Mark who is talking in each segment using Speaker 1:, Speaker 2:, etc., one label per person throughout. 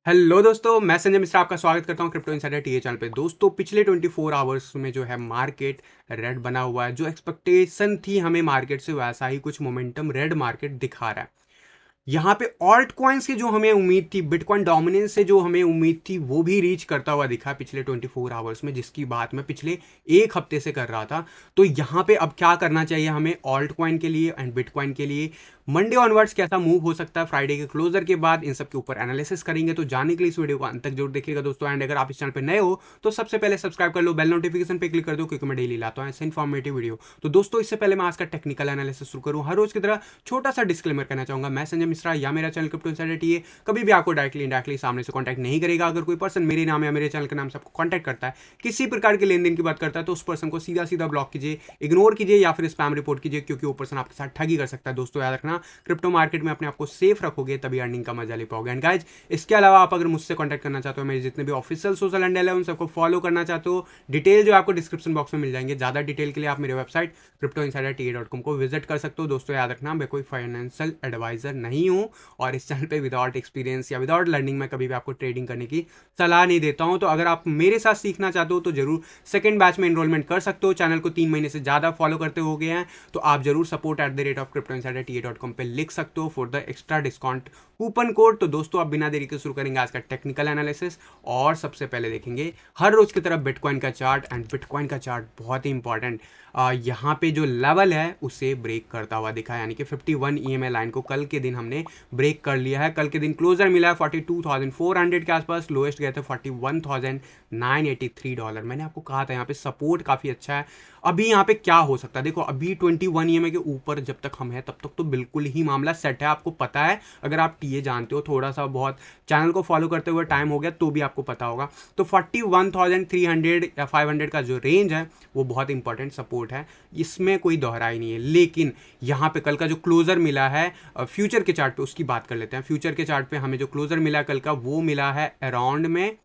Speaker 1: Hello दोस्तों, मैं संजय मिश्रा आपका स्वागत करता हूं क्रिप्टो इनसाइडर टीए चैनल पे। दोस्तों, पिछले 24 आवर्स में जो है मार्केट रेड बना हुआ है। जो एक्सपेक्टेशन थी हमें मार्केट से, वैसा ही कुछ मोमेंटम रेड मार्केट दिखा रहा है। यहाँ पे ऑल्ट कॉइन्स की जो हमें उम्मीद थी, बिटकॉइन डोमिनेंस से जो हमें उम्मीद थी, वो भी रीच करता हुआ दिखा पिछले 24 आवर्स में, जिसकी बात मैं पिछले एक हफ्ते से कर रहा था। तो यहाँ पे अब क्या करना चाहिए हमें ऑल्ट कॉइन के लिए एंड बिटकॉइन के लिए, मंडे ऑनवर्ड्स कैसा मूव हो सकता है, फ्राइडे के क्लोजर के बाद, इन सब के ऊपर एनालिसिस करेंगे। तो जानने के लिए इस वीडियो को अंत तक जरूर देखिएगा दोस्तों। एंड अगर आप इस चैनल पर नए हो तो सबसे पहले सब्सक्राइब कर लो, बेल नोटिफिकेशन पे क्लिक कर दो, क्योंकि मैं डेली लाता हूँ ऐसे इन्फॉर्मेटिव वीडियो। तो दोस्तों, इससे पहले मैं आज का टेक्निकल एनालिसिस शुरू करूँ, हर रोज की तरह छोटा सा डिस्क्लेमर करना चाहूंगा। मैं संजय मिश्रा या मेरा चैनल क्रिप्टो इनसाइडर टीए कभी भी आपको डायरेक्टली इनडायरेक्टली सामने से कॉन्टैक्ट नहीं करेगा। अगर कोई पर्सन मेरे नाम या मेरे चैनल के नाम से आपको कॉन्टैक्ट करता है, किसी प्रकार के लेन देन की बात करता है, तो उस पर्सन को सीधा सीधा ब्लॉक कीजिए, इग्नोर कीजिए या फिर स्पैम रिपोर्ट कीजिए, क्योंकि वो पर्सन आपके साथ ठगी कर सकता है। दोस्तों, याद रखना, क्रिप्टो मार्केट में अपने आप को सेफ रखोगे तभी अर्निंग का मजा ले पाओगे। एंड गाइज, इसके अलावा आप अगर मुझसे कॉन्टैक्ट करना चाहते हो, मेरे जितने भी ऑफिशियल सोशल हैंडल है उन सबको फॉलो करना चाहते हो, डिटेल जो आपको डिस्क्रिप्शन बॉक्स में मिल जाएंगे। ज्यादा डिटेल के लिए आप मेरे वेबसाइट cryptoinsiderta.com को विजिट कर सकते हो। दोस्तों, याद रखना, मैं कोई फाइनेंशियल एडवाइजर नहीं हूँ और इस चैनल पे विदाउट एक्सपीरियंस या विदाउट लर्निंग मैं कभी भी आपको ट्रेडिंग करने की सलाह नहीं देता हूँ। तो अगर आप मेरे साथ सीखना चाहते हो तो जरूर सेकंड बैच में एनरोलमेंट कर सकते हो। चैनल को 3 महीने से ज़्यादा फॉलो करते हो गए हैं तो आप जरूर support@cryptoinsiderta.com पे लिख सकते हो for the extra discount coupon code. तो दोस्तों, आप बिना देरी के शुरू करेंगे आज का टेक्निकल एनालिसिस। और सबसे पहले देखेंगे हर रोज की तरफ बिटकॉइन का चार्ट। एंड बिटकॉइन का चार्ट बहुत ही इंपॉर्टेंट, यहाँ पे जो लेवल है उसे ब्रेक करता हुआ दिखा, यानी कि 51 ईएमए लाइन को कल के दिन हमने ब्रेक कर लिया है। कल के दिन क्लोजर मिला है 42,400 के आसपास, लोएस्ट गए थे $41,983। मैंने आपको कहा था यहाँ पे सपोर्ट काफ़ी अच्छा है। अभी यहाँ पे क्या हो सकता है, देखो अभी 21 ईएमए के ऊपर जब तक हम हैं तब तक तो बिल्कुल ही मामला सेट है। आपको पता है, अगर आप टीए जानते हो, थोड़ा सा बहुत चैनल को फॉलो करते हुए टाइम हो गया तो भी आपको पता होगा। तो 41,300 या 500 का जो रेंज है वो बहुत इंपॉर्टेंट सपोर्ट है, इसमें कोई दोहराई नहीं है। लेकिन यहाँ पे कल का जो क्लोजर मिला है फ्यूचर के चार्ट पे, उसकी बात कर लेते हैं। फ्यूचर के चार्ट पे हमें जो क्लोजर मिला कल का, वो मिला है अराउंड में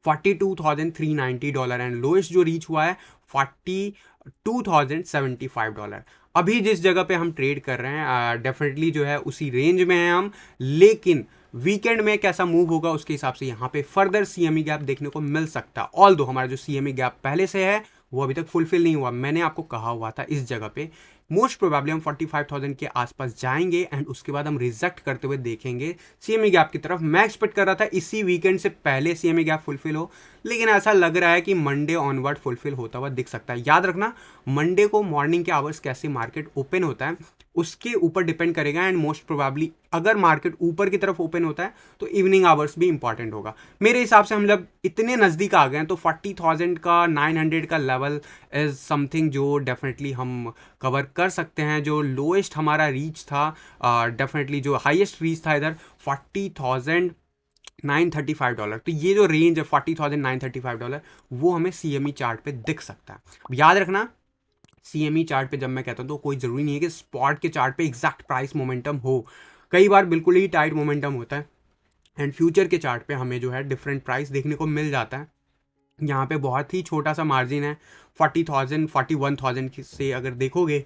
Speaker 1: $42,390 एंड लोएस्ट जो रीच हुआ है $42,075। अभी जिस जगह पे हम ट्रेड कर रहे हैं डेफिनेटली जो है उसी रेंज में हैं हम। लेकिन वीकेंड में कैसा मूव होगा उसके हिसाब से यहाँ पे फर्दर सीएमई गैप देखने को मिल सकता है। ऑल दो हमारा जो सीएमई गैप पहले से है वो अभी तक फुलफिल नहीं हुआ। मैंने आपको कहा हुआ था इस जगह पे मोस्ट प्रोबेबली हम 45,000 के आसपास जाएंगे एंड उसके बाद हम रिजेक्ट करते हुए देखेंगे सीएमई गैप की तरफ। मैं एक्सपेक्ट कर रहा था इसी वीकेंड से पहले सीएमई गैप फुलफिल हो, लेकिन ऐसा लग रहा है कि मंडे ऑनवर्ड फुलफिल होता हुआ दिख सकता है। याद रखना, मंडे को मॉर्निंग के आवर्स कैसे मार्केट ओपन होता है उसके ऊपर डिपेंड करेगा। एंड मोस्ट प्रोबेबली अगर मार्केट ऊपर की तरफ ओपन होता है तो इवनिंग आवर्स भी इंपॉर्टेंट होगा। मेरे हिसाब से हम जब इतने नज़दीक आ गए हैं तो 40,000 का 900 का लेवल इज़ समथिंग जो डेफिनेटली हम कवर कर सकते हैं। जो लोएस्ट हमारा रीच था, डेफिनेटली जो हाईएस्ट रीच था इधर $40,935। तो ये जो रेंज है $40,935 वो हमें सीएमई चार्ट पे दिख सकता है। याद रखना, सीएमई चार्ट पे जब मैं कहता हूँ तो कोई ज़रूरी नहीं है कि स्पॉट के चार्ट पे एग्जैक्ट प्राइस मोमेंटम हो, कई बार बिल्कुल ही टाइट मोमेंटम होता है। एंड फ्यूचर के चार्ट पे हमें जो है डिफरेंट प्राइस देखने को मिल जाता है। यहाँ पे बहुत ही छोटा सा मार्जिन है, 40,000 41,000 से अगर देखोगे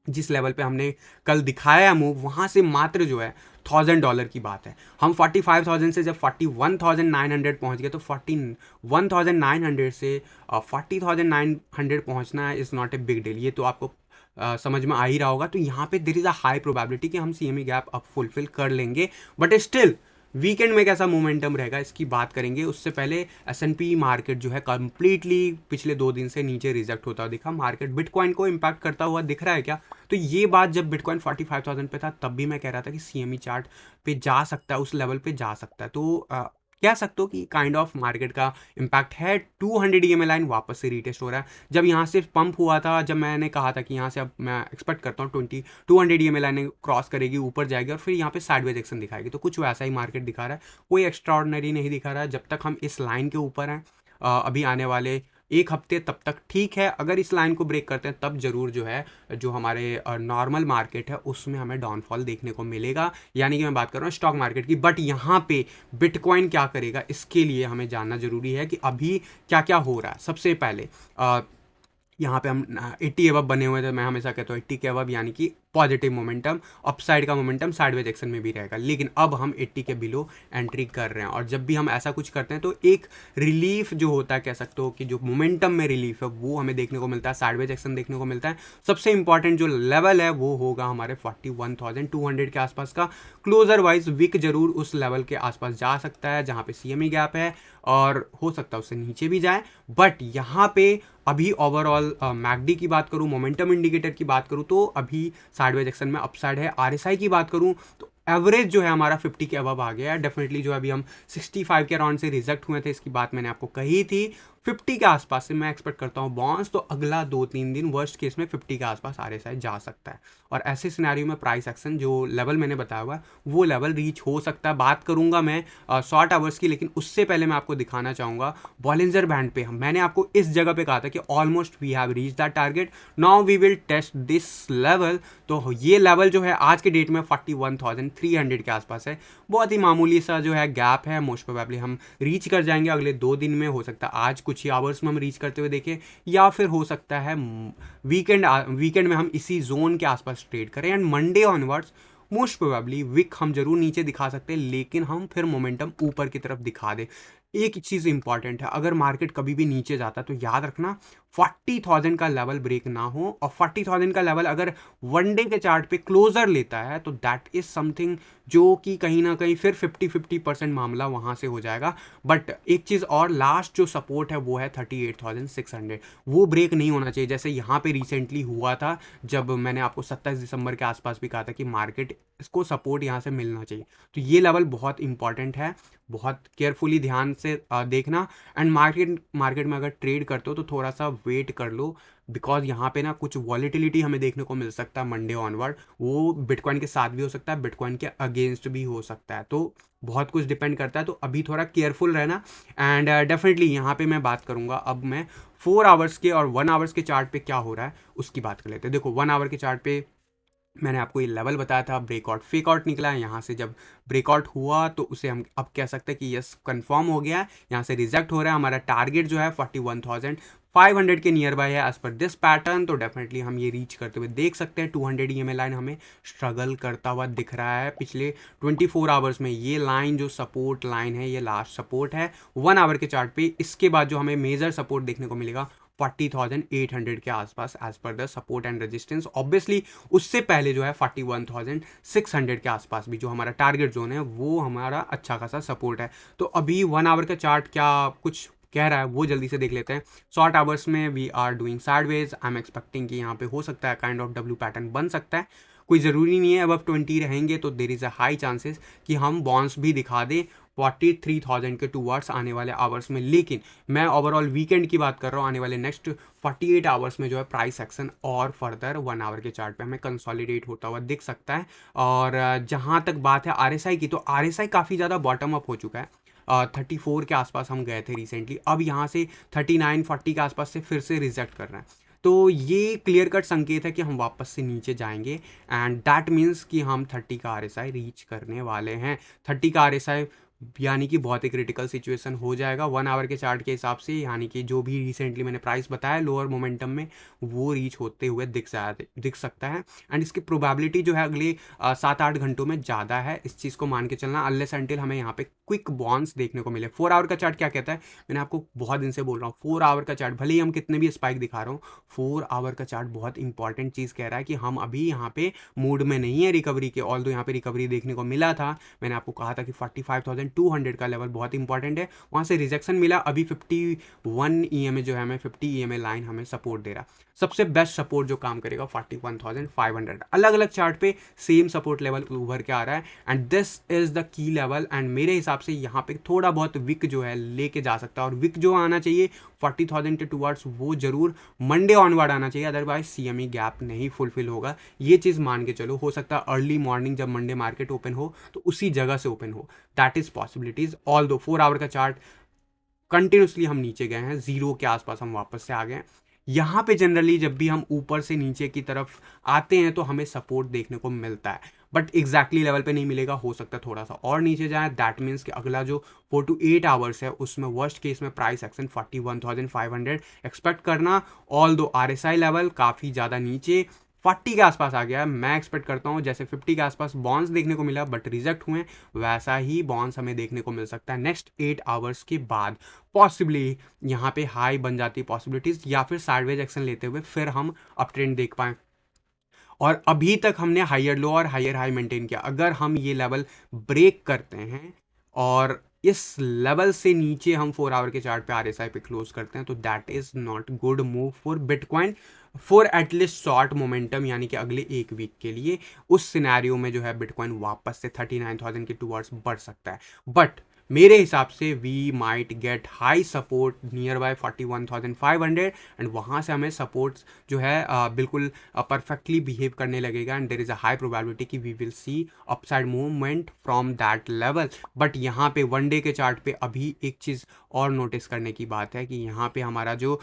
Speaker 1: जिस लेवल पे हमने कल दिखाया मूव, वहाँ से मात्र जो है $1,000 की बात है। हम 45,000 से जब 41,900 पहुँच गए तो 41,900 से 40,900 पहुँचना is not a big deal. ये तो आपको समझ में आ ही रहा होगा। तो यहाँ पे there is a high probability कि हम सीएमई गैप अब फुलफिल कर लेंगे। बट स्टिल वीकेंड में कैसा मोमेंटम रहेगा इसकी बात करेंगे। उससे पहले एस&पी मार्केट जो है कंप्लीटली पिछले 2 दिन से नीचे रिजेक्ट होता दिखा। मार्केट बिटकॉइन को इम्पैक्ट करता हुआ दिख रहा है क्या? तो ये बात जब बिटकॉइन 45,000 पे था तब भी मैं कह रहा था कि सीएमई चार्ट पे जा सकता है, उस लेवल पे जा सकता है। तो कह सकते हो कि काइंड ऑफ मार्केट का इम्पैक्ट है। 200 ईएमए लाइन वापस से रीटेस्ट हो रहा है। जब यहाँ से पंप हुआ था, जब मैंने कहा था कि यहाँ से अब मैं एक्सपेक्ट करता हूँ 200 ईएमए लाइन क्रॉस करेगी, ऊपर जाएगी और फिर यहाँ पे साइडवेज एक्शन दिखाएगी, तो कुछ वैसा ही मार्केट दिखा रहा है। कोई एक्स्ट्रा ऑर्डिनरी नहीं दिखा रहा है। जब तक हम इस लाइन के ऊपर हैं अभी आने वाले एक हफ्ते तब तक ठीक है। अगर इस लाइन को ब्रेक करते हैं तब जरूर जो है जो हमारे नॉर्मल मार्केट है उसमें हमें डाउनफॉल देखने को मिलेगा, यानी कि मैं बात कर रहा हूँ स्टॉक मार्केट की। बट यहाँ पे बिटकॉइन क्या करेगा इसके लिए हमें जानना जरूरी है कि अभी क्या क्या हो रहा है। सबसे पहले यहाँ पे हम 80 एवब बने हुए थे। मैं हमेशा कहता हूँ 80 के एवब यानी कि पॉजिटिव मोमेंटम, अपसाइड का मोमेंटम साइडवेज एक्शन में भी रहेगा। लेकिन अब हम 80 के बिलो एंट्री कर रहे हैं, और जब भी हम ऐसा कुछ करते हैं तो एक रिलीफ जो होता है, कह सकते हो कि जो मोमेंटम में रिलीफ है वो हमें देखने को मिलता है, साइडवेज एक्शन देखने को मिलता है। सबसे इंपॉर्टेंट जो लेवल है वो होगा हमारे 41,200 के आसपास का। क्लोजर वाइज विक जरूर उस लेवल के आसपास जा सकता है जहां पे सीएमई गैप है, और हो सकता है उससे नीचे भी जाए। बट यहाँ पे अभी ओवरऑल मैकडी की बात करूँ, मोमेंटम इंडिकेटर की बात करूँ, तो अभी साइडवेज एक्शन में अपसाइड है। आरएसआई की बात करूँ तो एवरेज जो है हमारा 50 के अबव आ गया है। डेफिनेटली जो अभी हम 65 के अराउंड से रिजेक्ट हुए थे, इसकी बात मैंने आपको कही थी। 50 के आसपास से मैं एक्सपेक्ट करता हूँ बाउंस, तो अगला 2-3 दिन वर्स्ट केस में 50 के आसपास आरएसआई जा सकता है, और ऐसे सिनेरियो में प्राइस एक्शन जो लेवल मैंने बताया हुआ है वो लेवल रीच हो सकता है। बात करूंगा मैं शॉर्ट आवर्स की, लेकिन उससे पहले मैं आपको दिखाना चाहूंगा बॉलिंजर बैंड पे। मैंने आपको इस जगह पे कहा था कि almost we have reach that target, now we will test this level. तो ये लेवल जो है आज के डेट में 41,300 के आसपास है। बहुत ही मामूली सा जो है गैप है, मोस्ट प्रोबेबली हम रीच कर जाएंगे अगले 2 दिन में। हो सकता है आज कुछ ही आवर्स में हम रीच करते हुए देखें, या फिर हो सकता है वीकेंड में हम इसी जोन के आसपास ट्रेड करें। And Monday onwards most probably week हम जरूर नीचे दिखा सकते हैं, लेकिन हम फिर मोमेंटम ऊपर की तरफ दिखा दे। एक चीज़ इंपॉर्टेंट है, अगर मार्केट कभी भी नीचे जाता है तो याद रखना 40,000 का लेवल ब्रेक ना हो, और 40,000 का लेवल अगर वनडे के चार्ट पे क्लोजर लेता है तो दैट इज समथिंग जो कि कहीं ना कहीं फिर 50% मामला वहां से हो जाएगा। बट एक चीज़ और, लास्ट जो सपोर्ट है वो है 38,600, वो ब्रेक नहीं होना चाहिए, जैसे यहाँ पे रिसेंटली हुआ था जब मैंने आपको 27 दिसंबर के आसपास भी कहा था कि मार्केट इसको सपोर्ट यहाँ से मिलना चाहिए। तो ये लेवल बहुत इंपॉर्टेंट है, बहुत केयरफुली ध्यान से देखना। एंड मार्केट में अगर ट्रेड करते हो तो थोड़ा सा वेट कर लो, बिकॉज यहाँ पे ना कुछ वॉलीटिलिटी हमें देखने को मिल सकता है मंडे ऑनवर्ड। वो बिटकॉइन के साथ भी हो सकता है, बिटकॉइन के अगेंस्ट भी हो सकता है, तो बहुत कुछ डिपेंड करता है। तो अभी थोड़ा केयरफुल रहना। एंड डेफिनेटली यहाँ पे मैं बात करूँगा, अब मैं 4 आवर्स के और 1 आवर्स के चार्ट पे क्या हो रहा है उसकी बात कर लेते हैं। देखो 1 आवर के चार्ट पे मैंने आपको ये लेवल बताया था, ब्रेकआउट फेकआउट निकला है। यहाँ से जब ब्रेकआउट हुआ तो उसे हम अब कह सकते हैं कि यस कंफर्म हो गया है, यहाँ से रिजेक्ट हो रहा है। हमारा टारगेट जो है 41,500 के नियर बाय है एज पर दिस पैटर्न, तो डेफिनेटली हम ये रीच करते हुए देख सकते हैं। 200 ईएमए लाइन हमें स्ट्रगल करता हुआ दिख रहा है पिछले 24 आवर्स में। ये लाइन जो सपोर्ट लाइन है ये लास्ट सपोर्ट है 1 आवर के चार्ट पे। इसके बाद जो हमें मेजर सपोर्ट देखने को मिलेगा 40,800 के आसपास as per the support and resistance. Obviously उससे पहले जो है 41,600 के आसपास भी जो हमारा टारगेट जोन है वो हमारा अच्छा खासा सपोर्ट है। तो अभी 1 आवर का चार्ट क्या कुछ कह रहा है वो जल्दी से देख लेते हैं। शॉर्ट आवर्स में we are doing sideways, I am expecting कि यहाँ पे हो सकता है काइंड ऑफ डब्ल्यू पैटर्न बन सकता है। कोई ज़रूरी नहीं है अब 20 रहेंगे तो देर इज़ अ हाई चांसेस कि हम बॉन्स भी दिखा दें 43,000 के टूवर्ड्स आने वाले आवर्स में। लेकिन मैं ओवरऑल वीकेंड की बात कर रहा हूँ, आने वाले नेक्स्ट 48 आवर्स में जो है प्राइस एक्शन और फर्दर 1 आवर के चार्ट पे हमें कंसोलिडेट होता हुआ दिख सकता है। और जहाँ तक बात है आरएसआई की, तो आरएसआई काफ़ी ज़्यादा बॉटम अप हो चुका है। 34 के आसपास हम गए थे रिसेंटली, अब यहाँ से 39-40 के आसपास से फिर से रिजेक्ट कर रहे हैं। तो ये क्लियर कट संकेत है कि हम वापस से नीचे जाएंगे, एंड दैट मीन्स कि हम 30 का आरएसआई रीच करने वाले हैं। 30 का आरएसआई यानी कि बहुत ही क्रिटिकल सिचुएशन हो जाएगा 1 आवर के चार्ट के हिसाब से, यानी कि जो भी रिसेंटली मैंने प्राइस बताया लोअर मोमेंटम में वो रीच होते हुए दिख सकता है। एंड इसकी प्रोबेबिलिटी जो है अगले 7-8 घंटों में ज़्यादा है, इस चीज़ को मान के चलना, अनलेस अनटिल हमें यहाँ पे क्विक बॉन्स देखने को मिले। 4 आवर का चार्ट क्या कहता है, मैंने आपको बहुत दिन से बोल रहा हूँ 4 आवर का चार्ट, भले ही हम कितने भी स्पाइक दिखा रहा हूँ, 4 आवर का चार्ट बहुत इंपॉर्टेंट चीज़ कह रहा है कि हम अभी यहाँ पे मूड में नहीं है रिकवरी के। ऑल्दो यहाँ पे रिकवरी देखने को मिला था, मैंने आपको कहा था कि 45,200 का लेवल बहुत इंपॉर्टेंट है, वहाँ से रिजेक्शन मिला। अभी 51 ईएमए जो है हमें 50 ईएमए लाइन हमें सपोर्ट दे रहा। सबसे बेस्ट सपोर्ट जो काम करेगा 41,500। अलग अलग चार्ट पे सेम सपोर्ट लेवल उभर के आ रहा है, and this is the key level. And मेरे हिसाब से यहाँ पे थोड़ा बहुत विक जो है लेके जा सकता है, और विक जो आना चाहिए 40,000 के टूवर्ड्स वो जरूर मंडे ऑनवर्ड आना चाहिए, अदरवाइज सीएमई गैप नहीं फुलफिल होगा। ये चीज़ मान के चलो, हो सकता है अर्ली मॉर्निंग जब मंडे मार्केट ओपन हो तो उसी जगह से ओपन हो, दैट इज पॉसिबिलिटीज। ऑल दो 4 आवर का चार्ट कंटिन्यूसली हम नीचे गए हैं, 0 के आसपास हम वापस से आ गए हैं। यहाँ पे जनरली जब भी हम ऊपर से नीचे की तरफ आते हैं तो हमें सपोर्ट देखने को मिलता है, बट एग्जैक्टली लेवल पे नहीं मिलेगा, हो सकता है थोड़ा सा और नीचे जाए। दैट मीन्स कि अगला जो 4 to 8 आवर्स है उसमें वर्स्ट केस में प्राइस एक्शन 41,500 एक्सपेक्ट करना। ऑल दो आरएसआई लेवल काफ़ी ज़्यादा नीचे, 40 के आसपास आ गया है। मैं एक्सपेक्ट करता हूँ जैसे 50 के आसपास बॉन्स देखने को मिला बट रिजेक्ट हुए, वैसा ही बॉन्स हमें देखने को मिल सकता है नेक्स्ट 8 आवर्स के बाद। पॉसिबली यहाँ पे हाई बन जाती है पॉसिबिलिटीज, या फिर साइडवेज एक्शन लेते हुए फिर हम अप ट्रेंड देख पाएँ। और अभी तक हमने हायर लो और हायर हाई मेंटेन किया। अगर हम ये लेवल ब्रेक करते हैं और इस लेवल से नीचे हम 4 आवर के चार्ट पे आरएसआई पे क्लोज करते हैं, तो that is not good move for bitcoin for at least short momentum, यानी कि अगले एक वीक के लिए। उस सिनेरियो में जो है बिटकॉइन वापस से 39,000 के टूवर्ड्स बढ़ सकता है। बट मेरे हिसाब से we might get high support near by 41,500, and वहाँ से हमें सपोर्ट जो है बिल्कुल परफेक्टली बिहेव करने लगेगा, and there is a high probability कि we will see upside movement from that level. But यहाँ पे वन डे के चार्ट पे अभी एक चीज़ और नोटिस करने की बात है कि यहाँ पे हमारा जो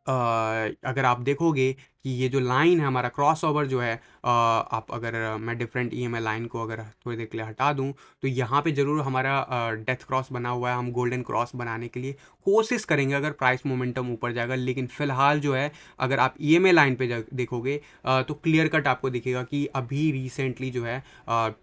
Speaker 1: अगर आप देखोगे कि ये जो लाइन है हमारा क्रॉस ओवर जो है, आप अगर मैं डिफरेंट ईएमआई लाइन को अगर थोड़ी देर के लिए हटा दूं, तो यहाँ पे ज़रूर हमारा डेथ क्रॉस बना हुआ है। हम गोल्डन क्रॉस बनाने के लिए कोशिश करेंगे अगर प्राइस मोमेंटम ऊपर जाएगा, लेकिन फिलहाल जो है अगर आप ईएमआई लाइन पे देखोगे तो क्लियर कट आपको दिखेगा कि अभी रिसेंटली जो है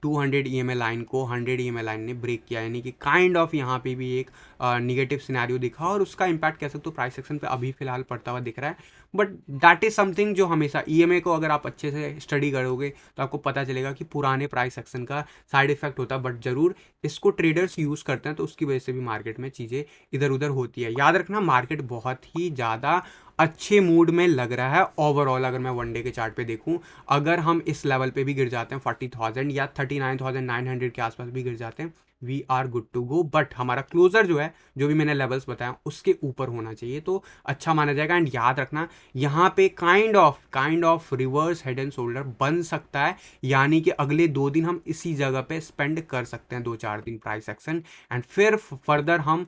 Speaker 1: 200 ईएमआई लाइन को 100 ईएमआई लाइन ने ब्रेक किया, यानी कि काइंड ऑफ यहाँ पे भी एक निगेटिव सिनेरियो दिखा, और उसका इम्पैक्ट कह सकते हो प्राइस सेक्शन पे अभी फिलहाल पड़ता हुआ दिख रहा है। बट दैट इज समथिंग जो हमेशा ईएमआई को अगर आप अच्छे से स्टडी करोगे तो आपको पता चलेगा कि पुराने प्राइस सेक्शन का साइड इफेक्ट होता है, बट जरूर इसको ट्रेडर्स यूज करते हैं, तो उसकी वजह से भी मार्केट में चीज़ें इधर उधर होती है। याद रखना मार्केट बहुत ही ज़्यादा अच्छे मूड में लग रहा है ओवरऑल। अगर मैं वन डे के चार्ट पे देखूं, अगर हम इस लेवल पे भी गिर जाते हैं 40,000 या 39,900 के आसपास भी गिर जाते हैं, we are good to go. But हमारा क्लोजर जो है, जो भी मैंने लेवल्स बताया उसके ऊपर होना चाहिए, तो अच्छा माना जाएगा। एंड याद रखना यहाँ पे kind of reverse head and shoulder बन सकता है, यानी कि अगले 2 दिन हम इसी जगह पे स्पेंड कर सकते हैं, 2-4 दिन प्राइस एक्शन, एंड फिर फर्दर हम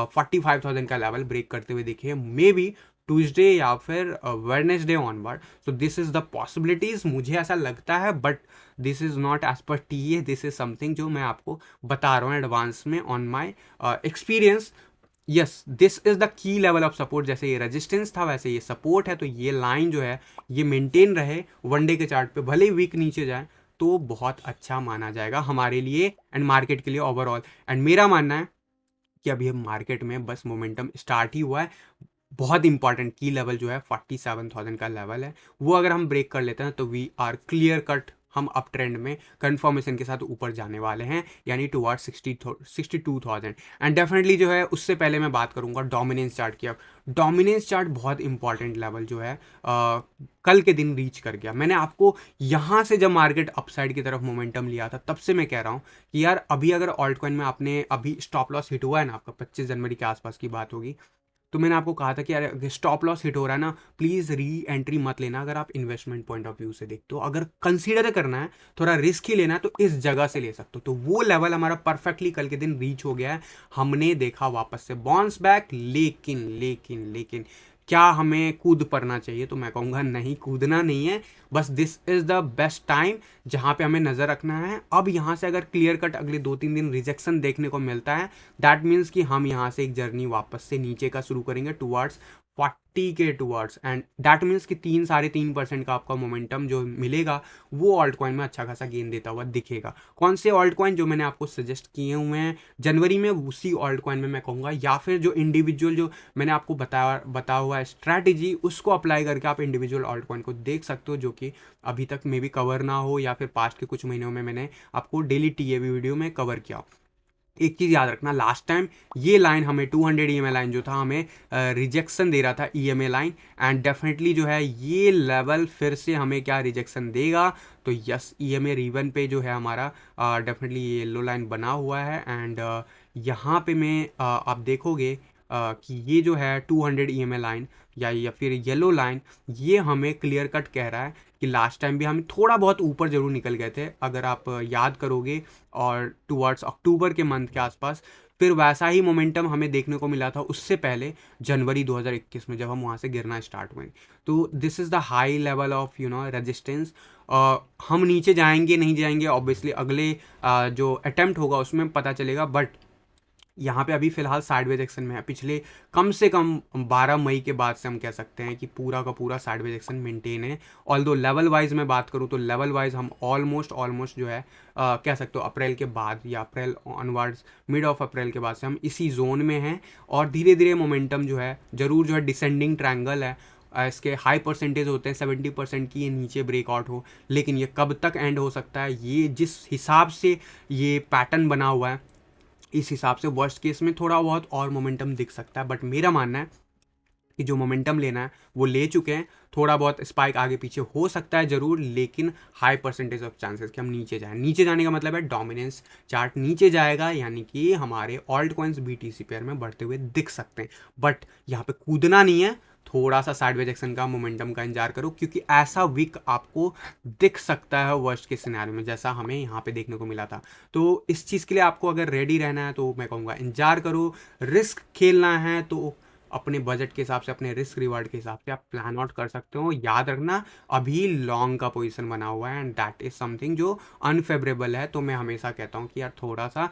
Speaker 1: 45,000 का लेवल ब्रेक करते हुए देखें, मे बी ट्यूसडे या फिर Wednesday onward. So this is the possibilities, मुझे ऐसा लगता है, but this is not as per T A, this is something जो मैं आपको बता रहा हूँ एडवांस में on my experience. Yes, this is the key level of support. जैसे ये रेजिस्टेंस था वैसे ये सपोर्ट है, तो ये लाइन जो है ये मेंटेन रहे वनडे के चार्ट पे, भले ही वीक नीचे जाए तो बहुत अच्छा माना जाएगा हमारे लिए एंड मार्केट के लिए ओवरऑल। एंड मेरा मानना है कि अभी हम मार्केट में बस मोमेंटम स्टार्ट ही हुआ है। बहुत इंपॉर्टेंट की लेवल जो है 47,000 का लेवल है, वो अगर हम ब्रेक कर लेते हैं तो वी आर क्लियर कट, हम अप ट्रेंड में कंफर्मेशन के साथ ऊपर जाने वाले हैं, यानी टुवर्ड 62,000। एंड डेफिनेटली जो है उससे पहले मैं बात करूंगा डोमिनेंस चार्ट की। अब डोमिनेंस चार्ट बहुत इंपॉर्टेंट लेवल जो है कल के दिन रीच कर गया। मैंने आपको यहाँ से जब मार्केट अपसाइड की तरफ मोमेंटम लिया था तब से मैं कह रहा हूँ कि यार अभी अगर ऑल्ट कॉइन में आपने अभी स्टॉप लॉस हिट हुआ है ना, आपका 25 जनवरी के आसपास की बात होगी, तो मैंने आपको कहा था कि यार स्टॉप लॉस हिट हो रहा है ना, प्लीज़ री एंट्री मत लेना अगर आप इन्वेस्टमेंट पॉइंट ऑफ व्यू से देखते हो। अगर कंसीडर करना है, थोड़ा रिस्क ही लेना है, तो इस जगह से ले सकते हो। तो वो लेवल हमारा परफेक्टली कल के दिन रीच हो गया है, हमने देखा वापस से बाउंस बैक। लेकिन लेकिन लेकिन क्या हमें कूद पड़ना चाहिए? तो मैं कहूँगा नहीं, कूदना नहीं है, बस this is the best time जहाँ पे हमें नज़र रखना है। अब यहाँ से अगर क्लियर कट अगले 2-3 दिन रिजेक्शन देखने को मिलता है, दैट मीन्स कि हम यहाँ से एक जर्नी वापस से नीचे का शुरू करेंगे टुवर्ड्स 40 के टुवर्ड्स, एंड दैट मीन्स कि 3-3.5% का आपका मोमेंटम जो मिलेगा वो ऑल्ट कॉइन में अच्छा खासा गेन देता हुआ दिखेगा। कौन से ऑल्ट कॉइन जो मैंने आपको सजेस्ट किए हुए हैं जनवरी में, उसी ऑल्ट कॉइन में मैं कहूँगा, या फिर जो इंडिविजुअल जो मैंने आपको बताया हुआ है स्ट्रैटेजी, उसको अप्लाई करके आप इंडिविजुअल ऑल्ट कॉइन को देख सकते हो, जो कि अभी तक मे बी कवर ना हो, या फिर पास्ट के कुछ महीनों में मैंने आपको डेली टीएवी वीडियो में कवर किया। एक चीज़ याद रखना, लास्ट टाइम ये लाइन हमें 200 ईएमए लाइन जो था हमें रिजेक्शन दे रहा था ईएमए लाइन, एंड डेफिनेटली जो है ये लेवल फिर से हमें क्या रिजेक्शन देगा। तो यस, ईएमए रीवन पे जो है हमारा डेफिनेटली ये येलो लाइन बना हुआ है, एंड यहाँ पे मैं आप देखोगे कि ये जो है 200 ईएमए लाइन या फिर येलो लाइन, ये हमें क्लियर कट कह रहा है कि लास्ट टाइम भी हम थोड़ा बहुत ऊपर जरूर निकल गए थे, अगर आप याद करोगे, और टुवर्ड्स अक्टूबर के मंथ के आसपास फिर वैसा ही मोमेंटम हमें देखने को मिला था उससे पहले जनवरी 2021 में, जब हम वहाँ से गिरना स्टार्ट हुए। तो this is the high level of resistance. हम नीचे जाएंगे नहीं जाएंगे ऑब्वियसली अगले जो अटेम्प्ट होगा उसमें पता चलेगा, बट यहाँ पे अभी फिलहाल साइडवेज एक्शन में है। पिछले कम से कम 12 मई के बाद से हम कह सकते हैं कि पूरा का पूरा साइडवेज एक्शन मेंटेन है। ऑल्दो लेवल वाइज मैं बात करूँ तो लेवल वाइज हम ऑलमोस्ट जो है कह सकते हो अप्रैल के बाद या अप्रैल ऑनवर्ड्स, मिड ऑफ अप्रैल के बाद से हम इसी जोन में हैं। और धीरे धीरे मोमेंटम जो है ज़रूर जो है डिसेंडिंग ट्रायंगल है। इसके हाई परसेंटेज होते हैं 70% की ये नीचे ब्रेकआउट हो, लेकिन ये कब तक एंड हो सकता है, ये जिस हिसाब से ये पैटर्न बना हुआ है इस हिसाब से वर्स्ट केस में थोड़ा बहुत और मोमेंटम दिख सकता है। बट मेरा मानना है कि जो मोमेंटम लेना है वो ले चुके हैं। थोड़ा बहुत स्पाइक आगे पीछे हो सकता है ज़रूर, लेकिन हाई परसेंटेज ऑफ चांसेस कि हम नीचे जाएं। नीचे जाने का मतलब है डोमिनेंस चार्ट नीचे जाएगा, यानी कि हमारे ऑल्ट कॉइन्स बीटीसी पेयर में बढ़ते हुए दिख सकते हैं। बट यहाँ पे कूदना नहीं है, थोड़ा सा साइडवेज एक्शन का मोमेंटम का इंतजार करो, क्योंकि ऐसा वीक आपको दिख सकता है वर्स्ट के सिनेरियो में, जैसा हमें यहाँ पे देखने को मिला था। तो इस चीज़ के लिए आपको अगर रेडी रहना है तो मैं कहूँगा इंतजार करो। रिस्क खेलना है तो अपने बजट के हिसाब से, अपने रिस्क रिवार्ड के हिसाब से आप प्लान आउट कर सकते हो। याद रखना अभी लॉन्ग का पोजीशन बना हुआ है, एंड दैट इज समथिंग जो अनफेवरेबल है। तो मैं हमेशा कहता हूँ कि यार थोड़ा सा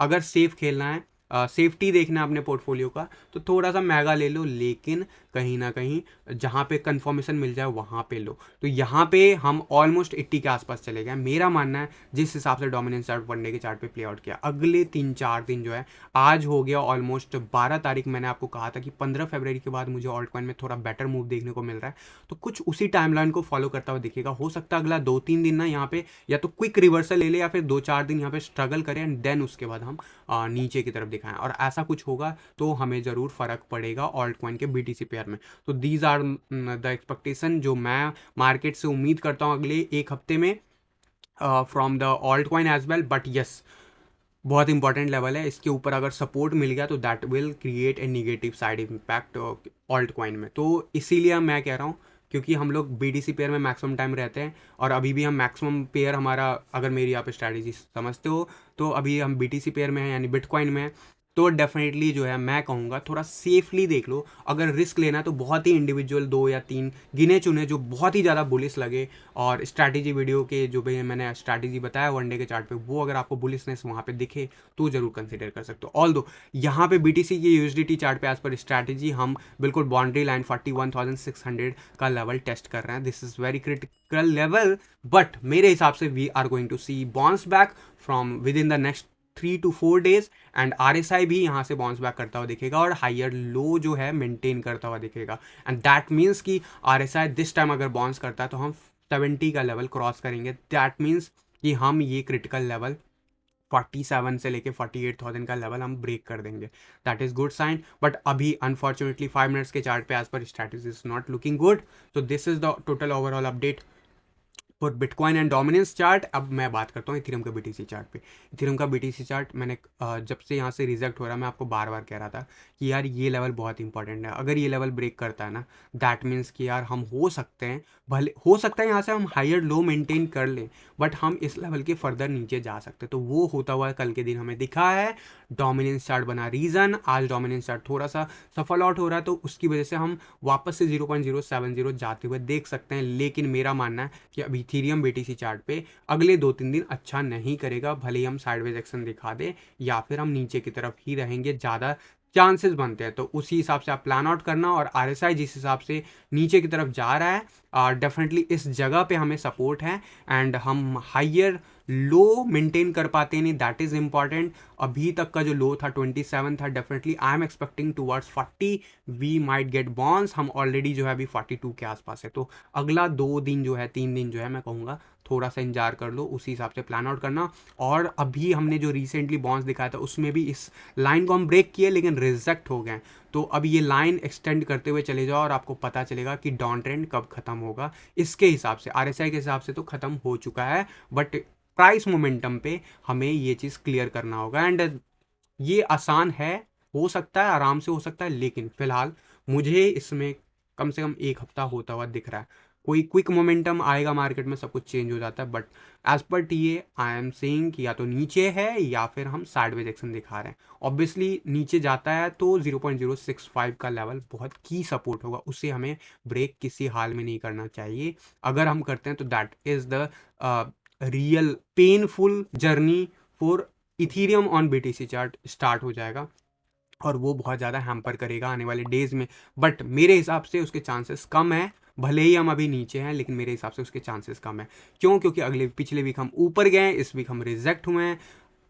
Speaker 1: अगर सेफ खेलना है, सेफ्टी देखना है अपने पोर्टफोलियो का, तो थोड़ा सा महंगा ले लो, लेकिन कहीं ना कहीं जहाँ पे कंफर्मेशन मिल जाए वहाँ पे लो। तो यहाँ पे हम ऑलमोस्ट 80 के आसपास चले गए। मेरा मानना है जिस हिसाब से डोमिनेंस चार्ट वनडे के चार्ट पे प्ले आउट किया, अगले 3-4 दिन जो है, आज हो गया ऑलमोस्ट 12 तारीख, मैंने आपको कहा था कि 15 फरवरी के बाद मुझे ऑल्ट कॉइन में थोड़ा बेटर मूव देखने को मिल रहा है। तो कुछ उसी टाइमलाइन को फॉलो करता हुआ दिखेगा। हो सकता है अगला 2-3 दिन ना यहाँ पे या तो क्विक रिवर्सल ले ले, या फिर 2-4 दिन यहाँ पे स्ट्रगल करें, एंड देन उसके बाद हम नीचे की तरफ दिखाएं। और ऐसा कुछ होगा तो हमें ज़रूर फ़र्क पड़ेगा ऑल्ट कॉइन के बीटीसी पेयर में। तो दीज आर द एक्सपेक्टेशन जो मैं मार्केट से उम्मीद करता हूँ अगले एक हफ्ते में from the alt coin as well. But yes, बहुत इंपॉर्टेंट लेवल है, इसके ऊपर अगर सपोर्ट मिल गया तो that will create a negative side impact alt coin में। तो इसीलिए मैं कह रहा हूँ, क्योंकि हम लोग बीडीसी पेयर में मैक्सिमम टाइम रहते हैं, और अभी भी हम मैक्सिमम पेयर हमारा, अगर मेरी आप स्ट्रैटेजी समझते हो तो अभी हम बीटीसी पेयर में हैं यानी बिटकॉइन में हैं। तो डेफिनेटली जो है मैं कहूँगा थोड़ा सेफली देख लो। अगर रिस्क लेना है तो बहुत ही इंडिविजुअल 2 या 3 गिने चुने जो बहुत ही ज़्यादा बुलिस लगे, और स्ट्रैटेजी वीडियो के जो भी मैंने स्ट्रैटेजी बताया वनडे के चार्ट पे, वो अगर आपको बुलिसनेस वहाँ पे दिखे तो ज़रूर कंसिडर कर सकते हो। ऑल दो यहाँ पे बीटीसी के यूएसडीटी चार्ट पे एज पर स्ट्रैटेजी हम बिल्कुल बाउंड्री लाइन 41,600 का लेवल टेस्ट कर रहे हैं। This is very critical level, but मेरे हिसाब से we are going to see bounce back from within the next 3 to 4 days, and RSI भी यहाँ से बाउंस बैक करता हुआ दिखेगा और हायर लो जो है मेंटेन करता हुआ दिखेगा। एंड दैट मीन्स कि RSI दिस टाइम अगर बाउंस करता है तो हम 70 का लेवल क्रॉस करेंगे। दैट मीन्स कि हम ये क्रिटिकल लेवल 47 से लेके 48,000 का लेवल हम ब्रेक कर देंगे। That is good sign. But अभी अनफॉर्चुनेटली 5 मिनट्स के चार्ट पे as per strategy is not looking good. तो this is the total overall update for bitcoin and dominance chart. अब मैं बात करता हूँ इथेरियम का बीटीसी चार्ट पे। इथेरियम का बीटीसी चार्ट मैंने जब से यहाँ से रिजेक्ट हो रहा है, मैं आपको बार बार कह रहा था कि यार ये लेवल बहुत इंपॉर्टेंट है। अगर ये लेवल ब्रेक करता है ना, दैट मीन्स कि यार हम हो सकते हैं, भले हो सकता है यहाँ से हम हायर लो मेंटेन कर लें, बट हम इस लेवल के फर्दर नीचे जा सकते हैं। तो वो होता हुआ कल के दिन हमें दिखा है। डोमिनेंस चार्ट बना रीज़न, आज डोमिनेंस चार्ट थोड़ा सा सफल आउट हो रहा है, तो उसकी वजह से हम वापस से 0.070 जाते हुए देख सकते हैं। लेकिन मेरा मानना है कि अब इथेरियम बीटीसी चार्ट पे अगले 2-3 दिन अच्छा नहीं करेगा, भले ही हम साइडवेज एक्शन दिखा दे या फिर हम नीचे की तरफ ही रहेंगे, ज़्यादा चांसेस बनते हैं। तो उसी हिसाब से आप प्लान आउट करना। और RSI जिस हिसाब से नीचे की तरफ जा रहा है, डेफिनेटली इस जगह पे हमें सपोर्ट है, एंड हम हायर लो मेंटेन कर पाते नहीं, दैट इज इंपॉर्टेंट। अभी तक का जो लो था 27 था, definitely I am expecting towards 40 we might get bounce. हम ऑलरेडी जो है अभी 42 के आसपास है। तो अगला 2 दिन जो है, 3 दिन जो है, मैं कहूँगा थोड़ा सा इंतजार कर लो, उसी हिसाब से प्लान आउट करना। और अभी हमने जो रिसेंटली बॉन्स दिखाया था उसमें भी इस लाइन को हम ब्रेक किए, लेकिन रिजेक्ट हो गए। तो अब ये लाइन एक्सटेंड करते हुए चले जाओ और आपको पता चलेगा कि डाउन ट्रेंड कब खत्म होगा। इसके हिसाब से RSI के हिसाब से तो खत्म हो चुका है, बट प्राइस मोमेंटम पे हमें ये चीज़ क्लियर करना होगा। एंड ये आसान है, हो सकता है, आराम से हो सकता है, लेकिन फिलहाल मुझे इसमें कम से कम एक हफ्ता होता हुआ दिख रहा है। कोई क्विक मोमेंटम आएगा मार्केट में, सब कुछ चेंज हो जाता है, but as per TA I am saying कि या तो नीचे है या फिर हम साइडवेज एक्शन दिखा रहे हैं। ऑब्वियसली नीचे जाता है तो 0.065 का लेवल बहुत की सपोर्ट होगा, उसे हमें ब्रेक किसी हाल में नहीं करना चाहिए। अगर हम करते हैं तो that is the real painful journey for Ethereum on BTC chart start हो जाएगा और वो बहुत ज़्यादा हैम्पर करेगा आने वाले डेज में। बट मेरे हिसाब से उसके चांसेस कम है, भले ही हम अभी नीचे हैं लेकिन मेरे हिसाब से उसके चांसेस कम है। क्यों? क्योंकि पिछले वीक हम ऊपर गए, इस वीक हम रिजेक्ट हुए हैं।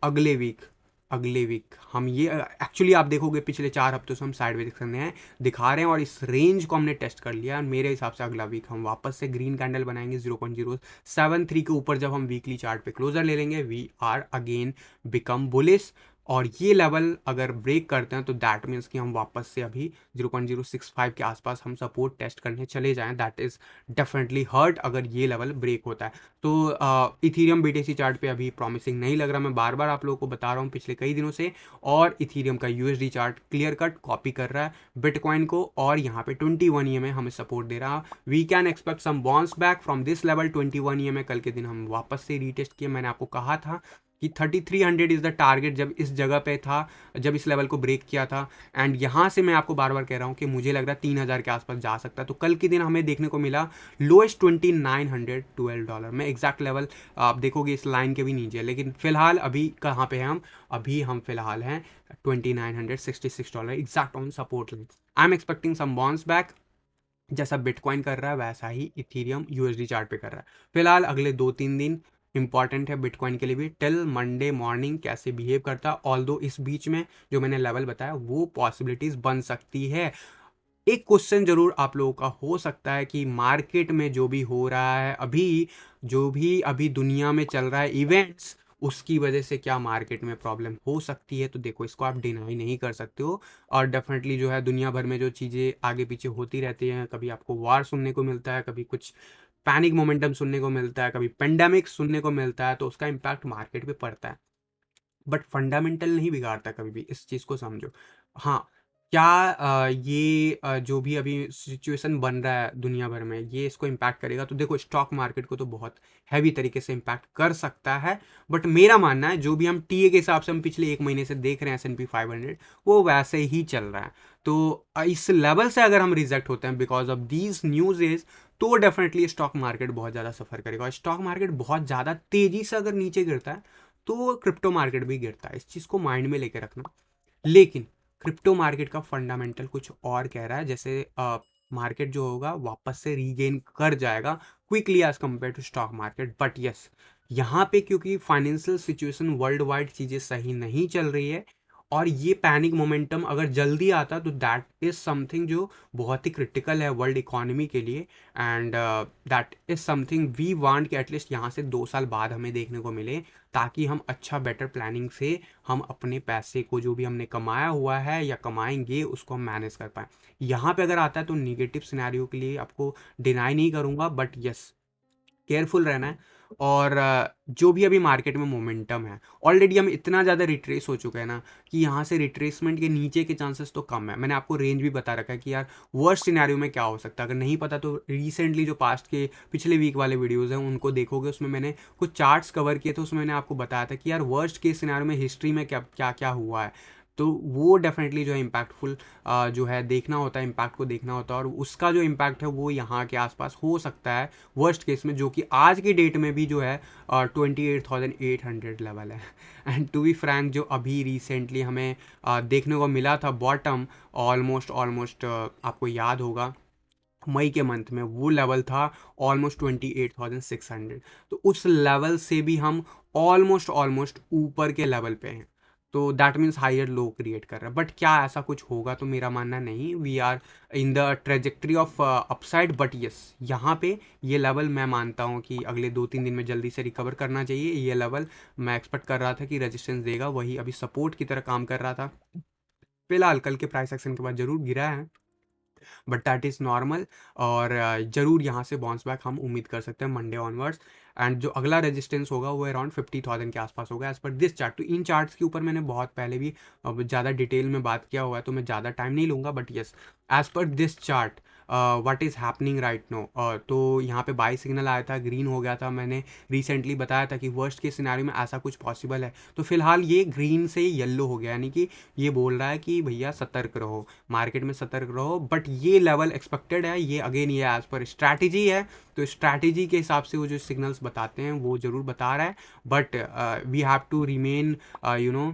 Speaker 1: अगले वीक हम ये एक्चुअली आप देखोगे पिछले 4 हफ्तों से हम साइडवेज करने हैं दिखा रहे हैं और इस रेंज को हमने टेस्ट कर लिया। मेरे हिसाब से अगला वीक हम वापस से ग्रीन कैंडल बनाएंगे 0.073 के ऊपर। जब हम वीकली चार्ट पे क्लोजर ले लेंगे we are again become bullish, और ये लेवल अगर ब्रेक करते हैं तो दैट मीन्स कि हम वापस से अभी 0.065 के आसपास हम सपोर्ट टेस्ट करने चले जाएं। दैट इज़ डेफिनेटली हर्ट अगर ये लेवल ब्रेक होता है तो। इथीरियम बीटीसी चार्ट पे अभी प्रॉमिसिंग नहीं लग रहा, मैं बार बार आप लोगों को बता रहा हूँ पिछले कई दिनों से। और इथीरियम का USD chart clear cut copy कर रहा है बिटकॉइन को, और यहाँ पे 21 ईएमए हमें सपोर्ट दे रहा है। We can expect some bounce back from this level 21 EMA. कल के दिन हम वापस से रीटेस्ट किए, मैंने आपको कहा था कि 3300 इज़ द टारगेट जब इस जगह पे था, जब इस लेवल को ब्रेक किया था। एंड यहाँ से मैं आपको बार बार कह रहा हूँ कि मुझे लग रहा है 3000 के आसपास जा सकता है। तो कल के दिन हमें देखने को मिला लोएस्ट $2912 में एग्जैक्ट लेवल आप देखोगे इस लाइन के भी नीचे है। लेकिन फिलहाल अभी कहाँ पे हैं हम? अभी हम फिलहाल हैं $2966 exact on support line. I am expecting some bounce back, जैसा बिटकॉइन कर रहा है वैसा ही इथीरियम यूएसडी चार्ट पे कर रहा है। फिलहाल अगले 2-3 दिन इंपॉर्टेंट है बिटकॉइन के लिए भी, टिल मंडे मॉर्निंग कैसे बिहेव करता है। ऑल्दो इस बीच में जो मैंने लेवल बताया वो पॉसिबिलिटीज बन सकती है। एक क्वेश्चन जरूर आप लोगों का हो सकता है कि मार्केट में जो भी हो रहा है अभी, जो भी अभी दुनिया में चल रहा है इवेंट्स, उसकी वजह से क्या मार्केट में प्रॉब्लम हो सकती है। तो देखो इसको आप डिनाई नहीं कर सकते हो, और डेफिनेटली जो है दुनिया भर में जो चीज़ें आगे पीछे होती रहती हैं, कभी आपको वार सुनने को मिलता है, कभी कुछ पैनिक मोमेंटम सुनने को मिलता है, कभी पेंडेमिक सुनने को मिलता है, तो उसका इम्पैक्ट मार्केट पे पड़ता है। बट फंडामेंटल नहीं बिगाड़ता कभी भी, इस चीज़ को समझो। हाँ, क्या ये जो भी अभी सिचुएशन बन रहा है दुनिया भर में ये इसको इम्पैक्ट करेगा? तो देखो स्टॉक मार्केट को तो बहुत हैवी तरीके से इम्पैक्ट कर सकता है। बट मेरा मानना है जो भी हम टीए के हिसाब से हम पिछले 1 महीने से देख रहे हैं S&P 500 वो वैसे ही चल रहा है। तो इस लेवल से अगर हम रिजेक्ट होते हैं बिकॉज ऑफ दीज न्यूज़ तो डेफिनेटली स्टॉक मार्केट बहुत ज़्यादा सफ़र करेगा। और स्टॉक मार्केट बहुत ज़्यादा तेज़ी से अगर नीचे गिरता है तो क्रिप्टो मार्केट भी गिरता है, इस चीज़ को माइंड में लेके रखना। लेकिन क्रिप्टो मार्केट का फंडामेंटल कुछ और कह रहा है, जैसे मार्केट जो होगा वापस से रीगेन कर जाएगा quickly as compare to stock market. But yes, यहाँ पे क्योंकि फाइनेंशियल सिचुएशन वर्ल्ड वाइड चीज़ें सही नहीं चल रही है, और ये पैनिक मोमेंटम अगर जल्दी आता तो दैट इज़ समथिंग जो बहुत ही क्रिटिकल है वर्ल्ड इकोनॉमी के लिए। And that is something we want कि एटलीस्ट यहाँ से 2 साल बाद हमें देखने को मिले, ताकि हम अच्छा बेटर प्लानिंग से हम अपने पैसे को जो भी हमने कमाया हुआ है या कमाएंगे उसको हम मैनेज कर पाएँ। यहाँ पे अगर आता है तो निगेटिव सिनेरियो के लिए आपको डिनाई नहीं करूँगा, बट यस केयरफुल रहना है। और जो भी अभी मार्केट में मोमेंटम है, ऑलरेडी हम इतना ज़्यादा रिट्रेस हो चुके हैं ना कि यहाँ से रिट्रेसमेंट के नीचे के चांसेस तो कम है। मैंने आपको रेंज भी बता रखा है कि यार वर्स्ट सिनेरियो में क्या हो सकता है। अगर नहीं पता तो रिसेंटली जो पास्ट के पिछले वीक वाले वीडियोज़ हैं उनको देखोगे, उसमें मैंने कुछ चार्ट्स कवर किए थे, उसमें मैंने आपको बताया था कि यार वर्स्ट के सिनेरियो में हिस्ट्री में क्या क्या क्या हुआ है। तो वो डेफिनेटली जो है इम्पैक्टफुल जो है देखना होता है, इम्पैक्ट को देखना होता है, और उसका जो इम्पैक्ट है वो यहाँ के आसपास हो सकता है वर्स्ट केस में, जो कि आज की डेट में भी जो है 28,800 लेवल है। एंड टू बी फ्रैंक जो अभी रिसेंटली हमें देखने को मिला था बॉटम, ऑलमोस्ट आपको याद होगा मई के मंथ में वो लेवल था ऑलमोस्ट 28,600। तो उस लेवल से भी हम ऑलमोस्ट ऊपर के लेवल पे हैं। तो that means higher low create कर रहा है। बट क्या ऐसा कुछ होगा? तो मेरा मानना नहीं, we are in the trajectory of upside. But yes, यहाँ पे ये लेवल मैं मानता हूँ कि अगले 2-3 दिन में जल्दी से रिकवर करना चाहिए। ये लेवल मैं एक्सपेक्ट कर रहा था कि रेजिस्टेंस देगा, वही अभी सपोर्ट की तरह काम कर रहा था। फिलहाल कल के प्राइस एक्शन के बाद जरूर गिरा है, बट दैट इज़ नॉर्मल। और ज़रूर यहाँ से बाउंस बैक हम उम्मीद कर सकते हैं मंडे ऑनवर्ड्स। एंड जो अगला रेजिस्टेंस होगा वो अराउंड 50,000 के आसपास होगा एज पर दिस चार्ट। तो इन चार्ट्स के ऊपर मैंने बहुत पहले भी ज़्यादा डिटेल में बात किया हुआ है, तो मैं ज़्यादा टाइम नहीं लूँगा। But yes, as per this chart what is happening right now. तो यहाँ पे बाई सिग्नल आया था, ग्रीन हो गया था, मैंने रिसेंटली बताया था कि वर्स्ट के सिनेरियो में ऐसा कुछ पॉसिबल है। तो फिलहाल ये ग्रीन से येलो हो गया, यानी कि ये बोल रहा है कि भैया सतर्क रहो, मार्केट में सतर्क रहो। बट ये लेवल एक्सपेक्टेड है, ये अगेन ये एज पर स्ट्रैटेजी है, तो स्ट्रैटेजी के हिसाब से वो जो सिग्नल्स बताते हैं वो ज़रूर बता रहा है। But we have to remain you know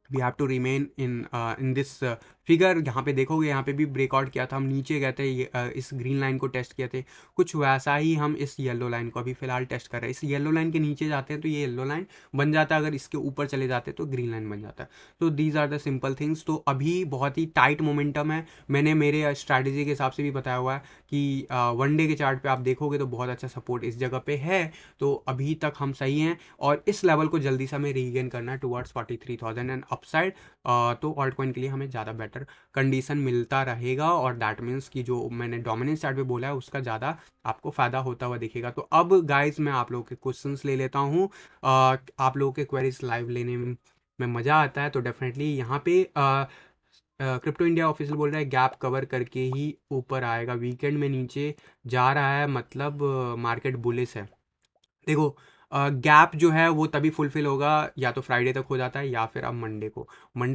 Speaker 1: we have to remain in this figure. यहाँ पे देखोगे, यहाँ पे भी ब्रेकआउट किया था, हम नीचे गए थे, इस ग्रीन लाइन को टेस्ट किए थे, कुछ वैसा ही हम इस येलो लाइन को अभी फिलहाल टेस्ट कर रहे हैं। इस येलो लाइन के नीचे जाते हैं तो ये येलो लाइन बन जाता है, अगर इसके ऊपर चले जाते हैं तो ग्रीन लाइन बन जाता है। तो these are the simple things. तो अभी बहुत ही टाइट मोमेंटम है, मैंने मेरे स्ट्रैटेजी के हिसाब से भी बताया हुआ है कि वन डे के चार्ट पे आप देखोगे तो बहुत अच्छा सपोर्ट इस जगह पे है। तो अभी तक हम सही हैं और इस लेवल को जल्दी से हमें रीगेन करना है टुवर्ड्स 43,000 एंड अपसाइड। तो ऑल्ट कॉइन के लिए हमें ज़्यादा बेटर कंडीशन मिलता रहेगा, और दैट मीन्स कि जो मैंने डोमिनेंस चार्ट पे बोला है उसका ज़्यादा आपको फ़ायदा होता हुआ दिखेगा। तो अब गाइज मैं आप लोगों के क्वेश्चंस ले लेता हूँ। आप लोगों के क्वेरीज लाइव लेने में मज़ा आता है, तो डेफिनेटली यहाँ पे क्रिप्टो इंडिया ऑफिशियल बोल रहा है गैप कवर करके ही ऊपर आएगा, वीकेंड में नीचे जा रहा है, मतलब मार्केट बुलिश है। देखो, गैप जो है वो तभी फुलफिल होगा या तो फ्राइडे तक हो जाता है या फिर अब मंडे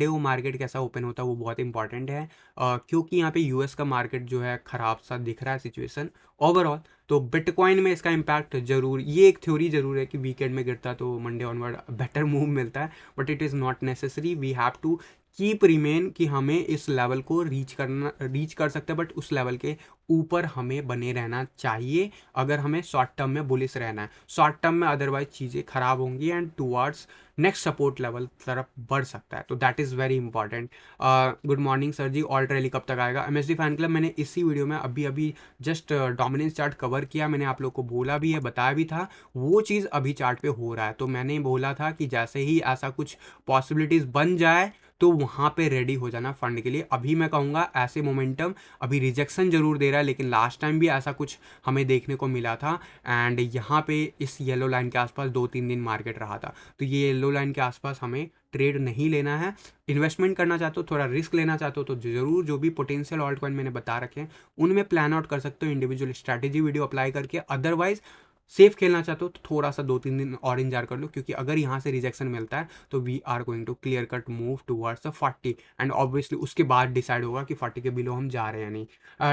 Speaker 1: को मार्केट कैसा ओपन होता है वो बहुत इंपॉर्टेंट है। क्योंकि यहाँ पे यूएस का मार्केट जो है ख़राब सा दिख रहा है सिचुएशन ओवरऑल। तो बिटकॉइन में इसका इम्पैक्ट जरूर, ये एक थ्योरी जरूर है कि वीकेंड में गिरता तो मंडे ऑनवर्ड बेटर मूव मिलता है, but it is not necessary. We have to keep remain कि हमें इस लेवल को रीच कर सकते हैं, बट उस लेवल के ऊपर हमें बने रहना चाहिए अगर हमें शॉर्ट टर्म में बुलिश रहना है। शॉर्ट टर्म में अदरवाइज चीज़ें खराब होंगी and towards next support level तरफ बढ़ सकता है, तो that is very important. Good morning sir ji, alt rally कब तक आएगा? एमएसडी फैन क्लब मैंने इसी वीडियो में अभी अभी जस्ट डोमिनेंस चार्ट कवर किया, मैंने आप लोग को बोला भी है, बताया भी था, वो चीज़ अभी चार्ट पे हो रहा है। तो मैंने बोला था कि जैसे ही ऐसा कुछ पॉसिबिलिटीज़ बन जाए तो वहाँ पे रेडी हो जाना फंड के लिए। अभी मैं कहूँगा ऐसे मोमेंटम अभी रिजेक्शन जरूर दे रहा है, लेकिन लास्ट टाइम भी ऐसा कुछ हमें देखने को मिला था, एंड यहाँ पे इस येलो लाइन के आसपास 2-3 दिन मार्केट रहा था। तो ये येलो लाइन के आसपास हमें ट्रेड नहीं लेना है। इन्वेस्टमेंट करना चाहते हो, थोड़ा रिस्क लेना चाहते हो, तो ज़रूर जो भी पोटेंशियल ऑल्ट कॉइन मैंने बता रखे हैं उनमें प्लान आउट कर सकते हो इंडिविजुअल स्ट्रैटेजी वीडियो अप्लाई करके। अदरवाइज सेफ खेलना चाहते हो तो थोड़ा सा 2-3 दिन और इंतजार कर लो, क्योंकि अगर यहाँ से रिजेक्शन मिलता है तो we are going to clear cut move towards the 40, and obviously उसके बाद डिसाइड होगा कि 40 के बिलो हम जा रहे हैं या नहीं।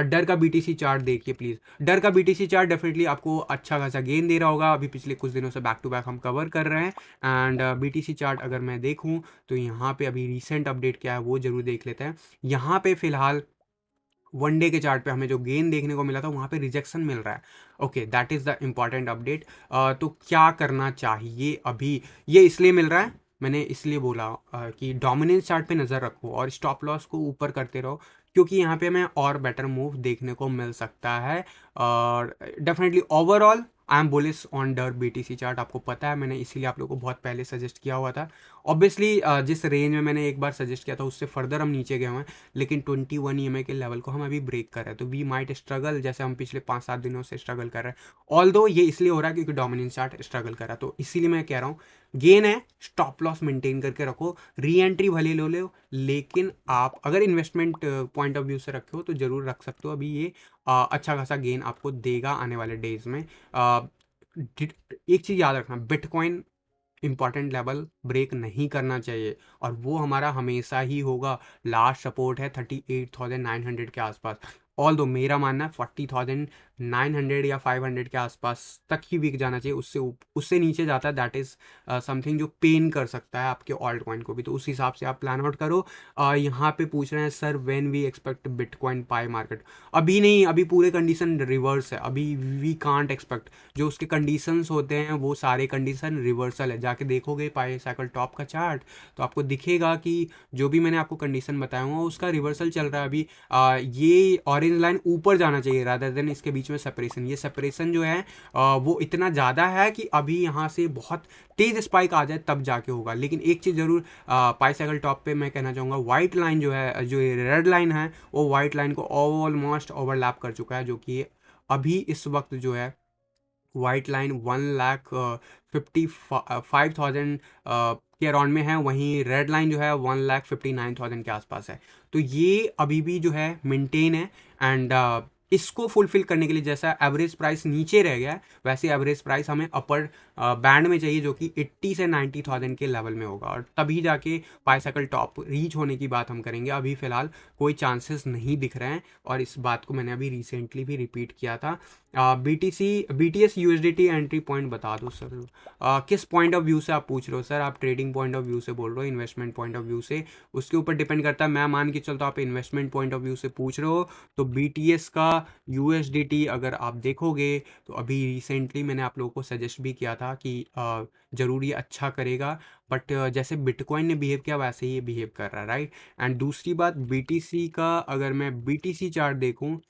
Speaker 1: डर का बीटीसी चार्ट देखिए प्लीज़। डर का बीटीसी चार्ट डेफिनेटली आपको अच्छा खासा गेन दे रहा होगा, अभी पिछले कुछ दिनों से बैक टू बैक हम कवर कर रहे हैं। एंड बीटीसी चार्ट अगर मैं देखूँ तो यहाँ पे अभी रिसेंट अपडेट क्या है वो जरूर देख लेते हैं। यहाँ पे फिलहाल वन डे के चार्ट पे हमें जो गेन देखने को मिला था वहाँ पे रिजेक्शन मिल रहा है। Okay, that is the important update. तो क्या करना चाहिए अभी? ये इसलिए मिल रहा है, मैंने इसलिए बोला कि डोमिनेंस चार्ट पे नज़र रखो और स्टॉप लॉस को ऊपर करते रहो, क्योंकि यहाँ पे हमें और बेटर मूव देखने को मिल सकता है। और definitely overall I am bullish on डर बीटीसी चार्ट, आपको पता है, मैंने इसीलिए आप लोगों को बहुत पहले सजेस्ट किया हुआ था। ऑब्वियसली जिस रेंज में मैंने एक बार सजेस्ट किया था उससे फर्दर हम नीचे गए हुए हैं, लेकिन 21 ईएमए के लेवल को हम अभी ब्रेक कर रहे हैं, तो वी माइट स्ट्रगल जैसे हम पिछले 5-7 दिनों से स्ट्रगल कर रहे हैं। ऑल्दो ये इसलिए हो रहा है क्योंकि डोमिनेंस चार्ट स्ट्रगल कर रहा है, तो इसीलिए मैं कह रहा हूँ गेन है, स्टॉप लॉस मेंटेन करके रखो, री एंट्री भले लो, लेकिन आप अगर इन्वेस्टमेंट पॉइंट ऑफ व्यू से रखे हो तो जरूर रख सकते हो। अभी ये अच्छा खासा गेन आपको देगा आने वाले डेज में। एक चीज़ याद रखना, बिटकॉइन इंपॉर्टेंट लेवल ब्रेक नहीं करना चाहिए, और वो हमारा हमेशा ही होगा। लास्ट सपोर्ट है 38,900 के आसपास। ऑल दो मेरा मानना है 40,900 या 500 के आसपास तक ही वीक जाना चाहिए, उससे नीचे जाता है दैट इज़ समथिंग जो पेन कर सकता है आपके ऑल्ट कॉइन को भी। तो उस हिसाब से आप प्लान आउट करो। यहाँ पे पूछ रहे हैं sir when we expect bitcoin pi market? अभी नहीं, अभी पूरे कंडीशन रिवर्स है, अभी वी कांट एक्सपेक्ट। जो उसके कंडीशंस होते हैं वो सारे कंडीशन रिवर्सल है। जाके देखोगे पाई साइकिल टॉप का चार्ट तो आपको दिखेगा कि जो भी मैंने आपको कंडीशन बताया हुआ उसका रिवर्सल चल रहा है अभी। ये ऑरेंज लाइन ऊपर जाना चाहिए रादर देन इसके बीच में सेपरेशन। ये सेपरेशन जो है वो इतना ज़्यादा है कि अभी यहाँ से बहुत तेज स्पाइक आ जाए तब जाके होगा। लेकिन एक चीज़ ज़रूर पाई साइकिल टॉप पे मैं कहना चाहूँगा, वाइट लाइन जो है, जो रेड लाइन है, वो वाइट लाइन को ऑलमोस्ट ओवरलैप कर चुका है, जो कि अभी इस वक्त जो है वाइट लाइन 1,55,000 के अराउंड में है, वहीं रेड लाइन जो है 1,59,000 के आसपास है। तो ये अभी भी जो है मेंटेन है, एंड इसको फुलफिल करने के लिए जैसा एवरेज प्राइस नीचे रह गया है, वैसे एवरेज प्राइस हमें अपर बैंड में चाहिए, जो कि 80 से 90,000 के लेवल में होगा, और तभी जाके बाईसाइकिल टॉप रीच होने की बात हम करेंगे। अभी फिलहाल कोई चांसेस नहीं दिख रहे हैं, और इस बात को मैंने अभी रिसेंटली भी रिपीट किया था। BTS USDT एंट्री पॉइंट बता दो सर। किस पॉइंट ऑफ व्यू से आप पूछ रहे हो सर? आप ट्रेडिंग पॉइंट ऑफ व्यू से बोल रहे हो, इन्वेस्टमेंट पॉइंट ऑफ व्यू से? उसके ऊपर डिपेंड करता है। मैं मान के चलता हूँ आप इन्वेस्टमेंट पॉइंट ऑफ व्यू से पूछ रहे हो, तो BTS का USDT अगर आप देखोगे तो अभी रिसेंटली मैंने आप लोगों को सजेस्ट भी किया था कि ज़रूर ये अच्छा करेगा, बट जैसे बिटकॉइन ने बिहेव किया वैसे ही ये बिहेव कर रहा है, राइट। एंड दूसरी बात, BTC का अगर मैं BTC चार्ट देखूँ,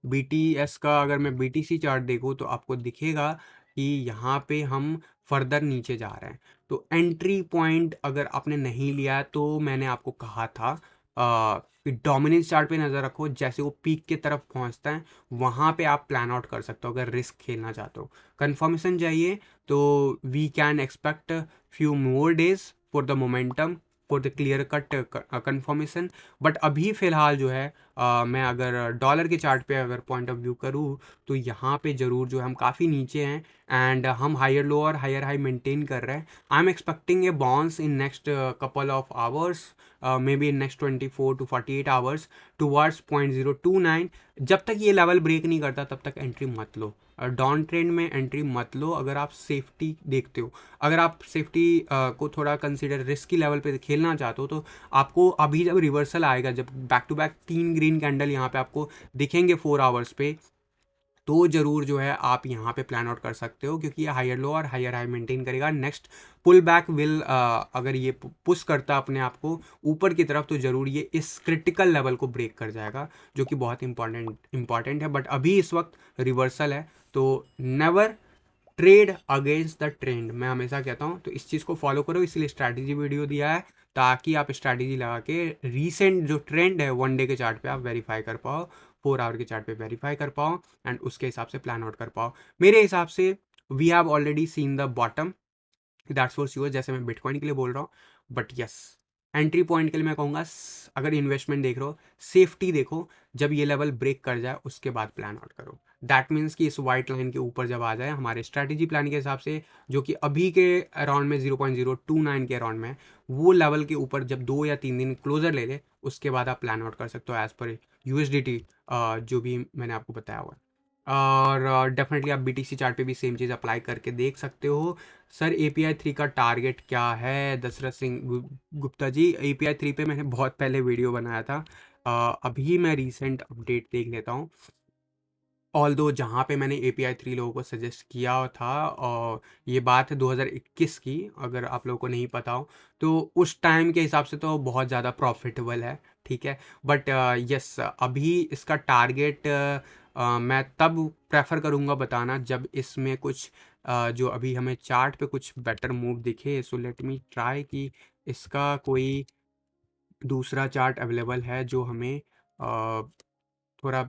Speaker 1: BTS का अगर मैं BTC चार्ट देखूँ, तो आपको दिखेगा कि यहाँ पे हम फर्दर नीचे जा रहे हैं। तो एंट्री पॉइंट अगर आपने नहीं लिया है, तो मैंने आपको कहा था कि डोमिनेंस चार्ट पे नज़र रखो, जैसे वो पीक के तरफ पहुँचता है वहाँ पे आप प्लान आउट कर सकते हो अगर रिस्क खेलना चाहते हो। कंफर्मेशन चाहिए तो we can expect few more days for the momentum, for the clear cut confirmation. But अभी फ़िलहाल जो है मैं अगर डॉलर के चार्ट पे अगर पॉइंट ऑफ व्यू करूँ, तो यहाँ पे ज़रूर जो है हम काफ़ी नीचे हैं, एंड हम हायर लो और हायर हाई मेंटेन कर रहे हैं। आई am expecting a bounce in next couple of hours, may be in next 24 to 48 hours towards 0.029। जब तक ये लेवल ब्रेक नहीं करता तब तक एंट्री मत लो, डाउन ट्रेंड में एंट्री मत लो। अगर आप सेफ्टी देखते हो, अगर आप सेफ्टी को थोड़ा कंसीडर रिस्की लेवल पे खेलना चाहते हो, तो आपको अभी जब रिवर्सल आएगा, जब back to back 3 green candle यहाँ पे आपको दिखेंगे 4 आवर्स पे, तो ज़रूर जो है आप यहाँ पे प्लान आउट कर सकते हो, क्योंकि ये हायर लो और हायर हाई मेंटेन करेगा। नेक्स्ट पुल बैक विल, अगर ये पुश करता अपने आप को ऊपर की तरफ, तो ज़रूर ये इस क्रिटिकल लेवल को ब्रेक कर जाएगा, जो कि बहुत इंपॉर्टेंट है। बट अभी इस वक्त रिवर्सल है, तो never trade against the trend, मैं हमेशा कहता हूँ। तो इस चीज़ को फॉलो करो, इसलिए स्ट्रैटेजी वीडियो दिया है, ताकि आप स्ट्रैटेजी लगा के रीसेंट जो ट्रेंड है 1 डे के चार्ट पे आप वेरीफाई कर पाओ, 4 आवर के चार्ट पे वेरीफाई कर पाओ, एंड उसके हिसाब से प्लान आउट कर पाओ। मेरे हिसाब से we have already seen the bottom, that's for sure, जैसे मैं बिटकॉइन के लिए बोल रहा हूँ। बट यस, एंट्री पॉइंट के लिए मैं कहूँगा, अगर इन्वेस्टमेंट देख रहे हो, सेफ्टी देखो, जब ये लेवल ब्रेक कर जाए उसके बाद प्लान आउट करो। दैट मीन्स कि इस वाइट लाइन के ऊपर जब आ जाए हमारे स्ट्रैटेजी प्लान के हिसाब से, जो कि अभी के अराउंड में 0.029 के अराउंड में है, वो लेवल के ऊपर जब 2 या 3 दिन क्लोजर ले ले, उसके बाद आप प्लान आउट कर सकते हो एज पर USDT, जो भी मैंने आपको बताया हुआ है। और डेफिनेटली आप BTC चार्ट पे भी सेम चीज़ अप्लाई करके देख सकते हो। सर API 3 का टारगेट क्या है? दशरथ सिंह गुप्ता जी, API 3 पे मैंने बहुत पहले वीडियो बनाया था। अभी मैं रीसेंट अपडेट देख लेता हूँ। ऑल्दो जहाँ पे मैंने API 3 लोगों को सजेस्ट किया था, और ये बात है 2021 की, अगर आप लोगों को नहीं पता हो, तो उस टाइम के हिसाब से तो बहुत ज़्यादा प्रॉफिटेबल है, ठीक है। बट यस, अभी इसका टारगेट मैं तब प्रेफर करूँगा बताना जब इसमें कुछ जो अभी हमें चार्ट पे कुछ बेटर मूव दिखे। सो लेट मी ट्राई कि इसका कोई दूसरा चार्ट अवेलेबल है जो हमें थोड़ा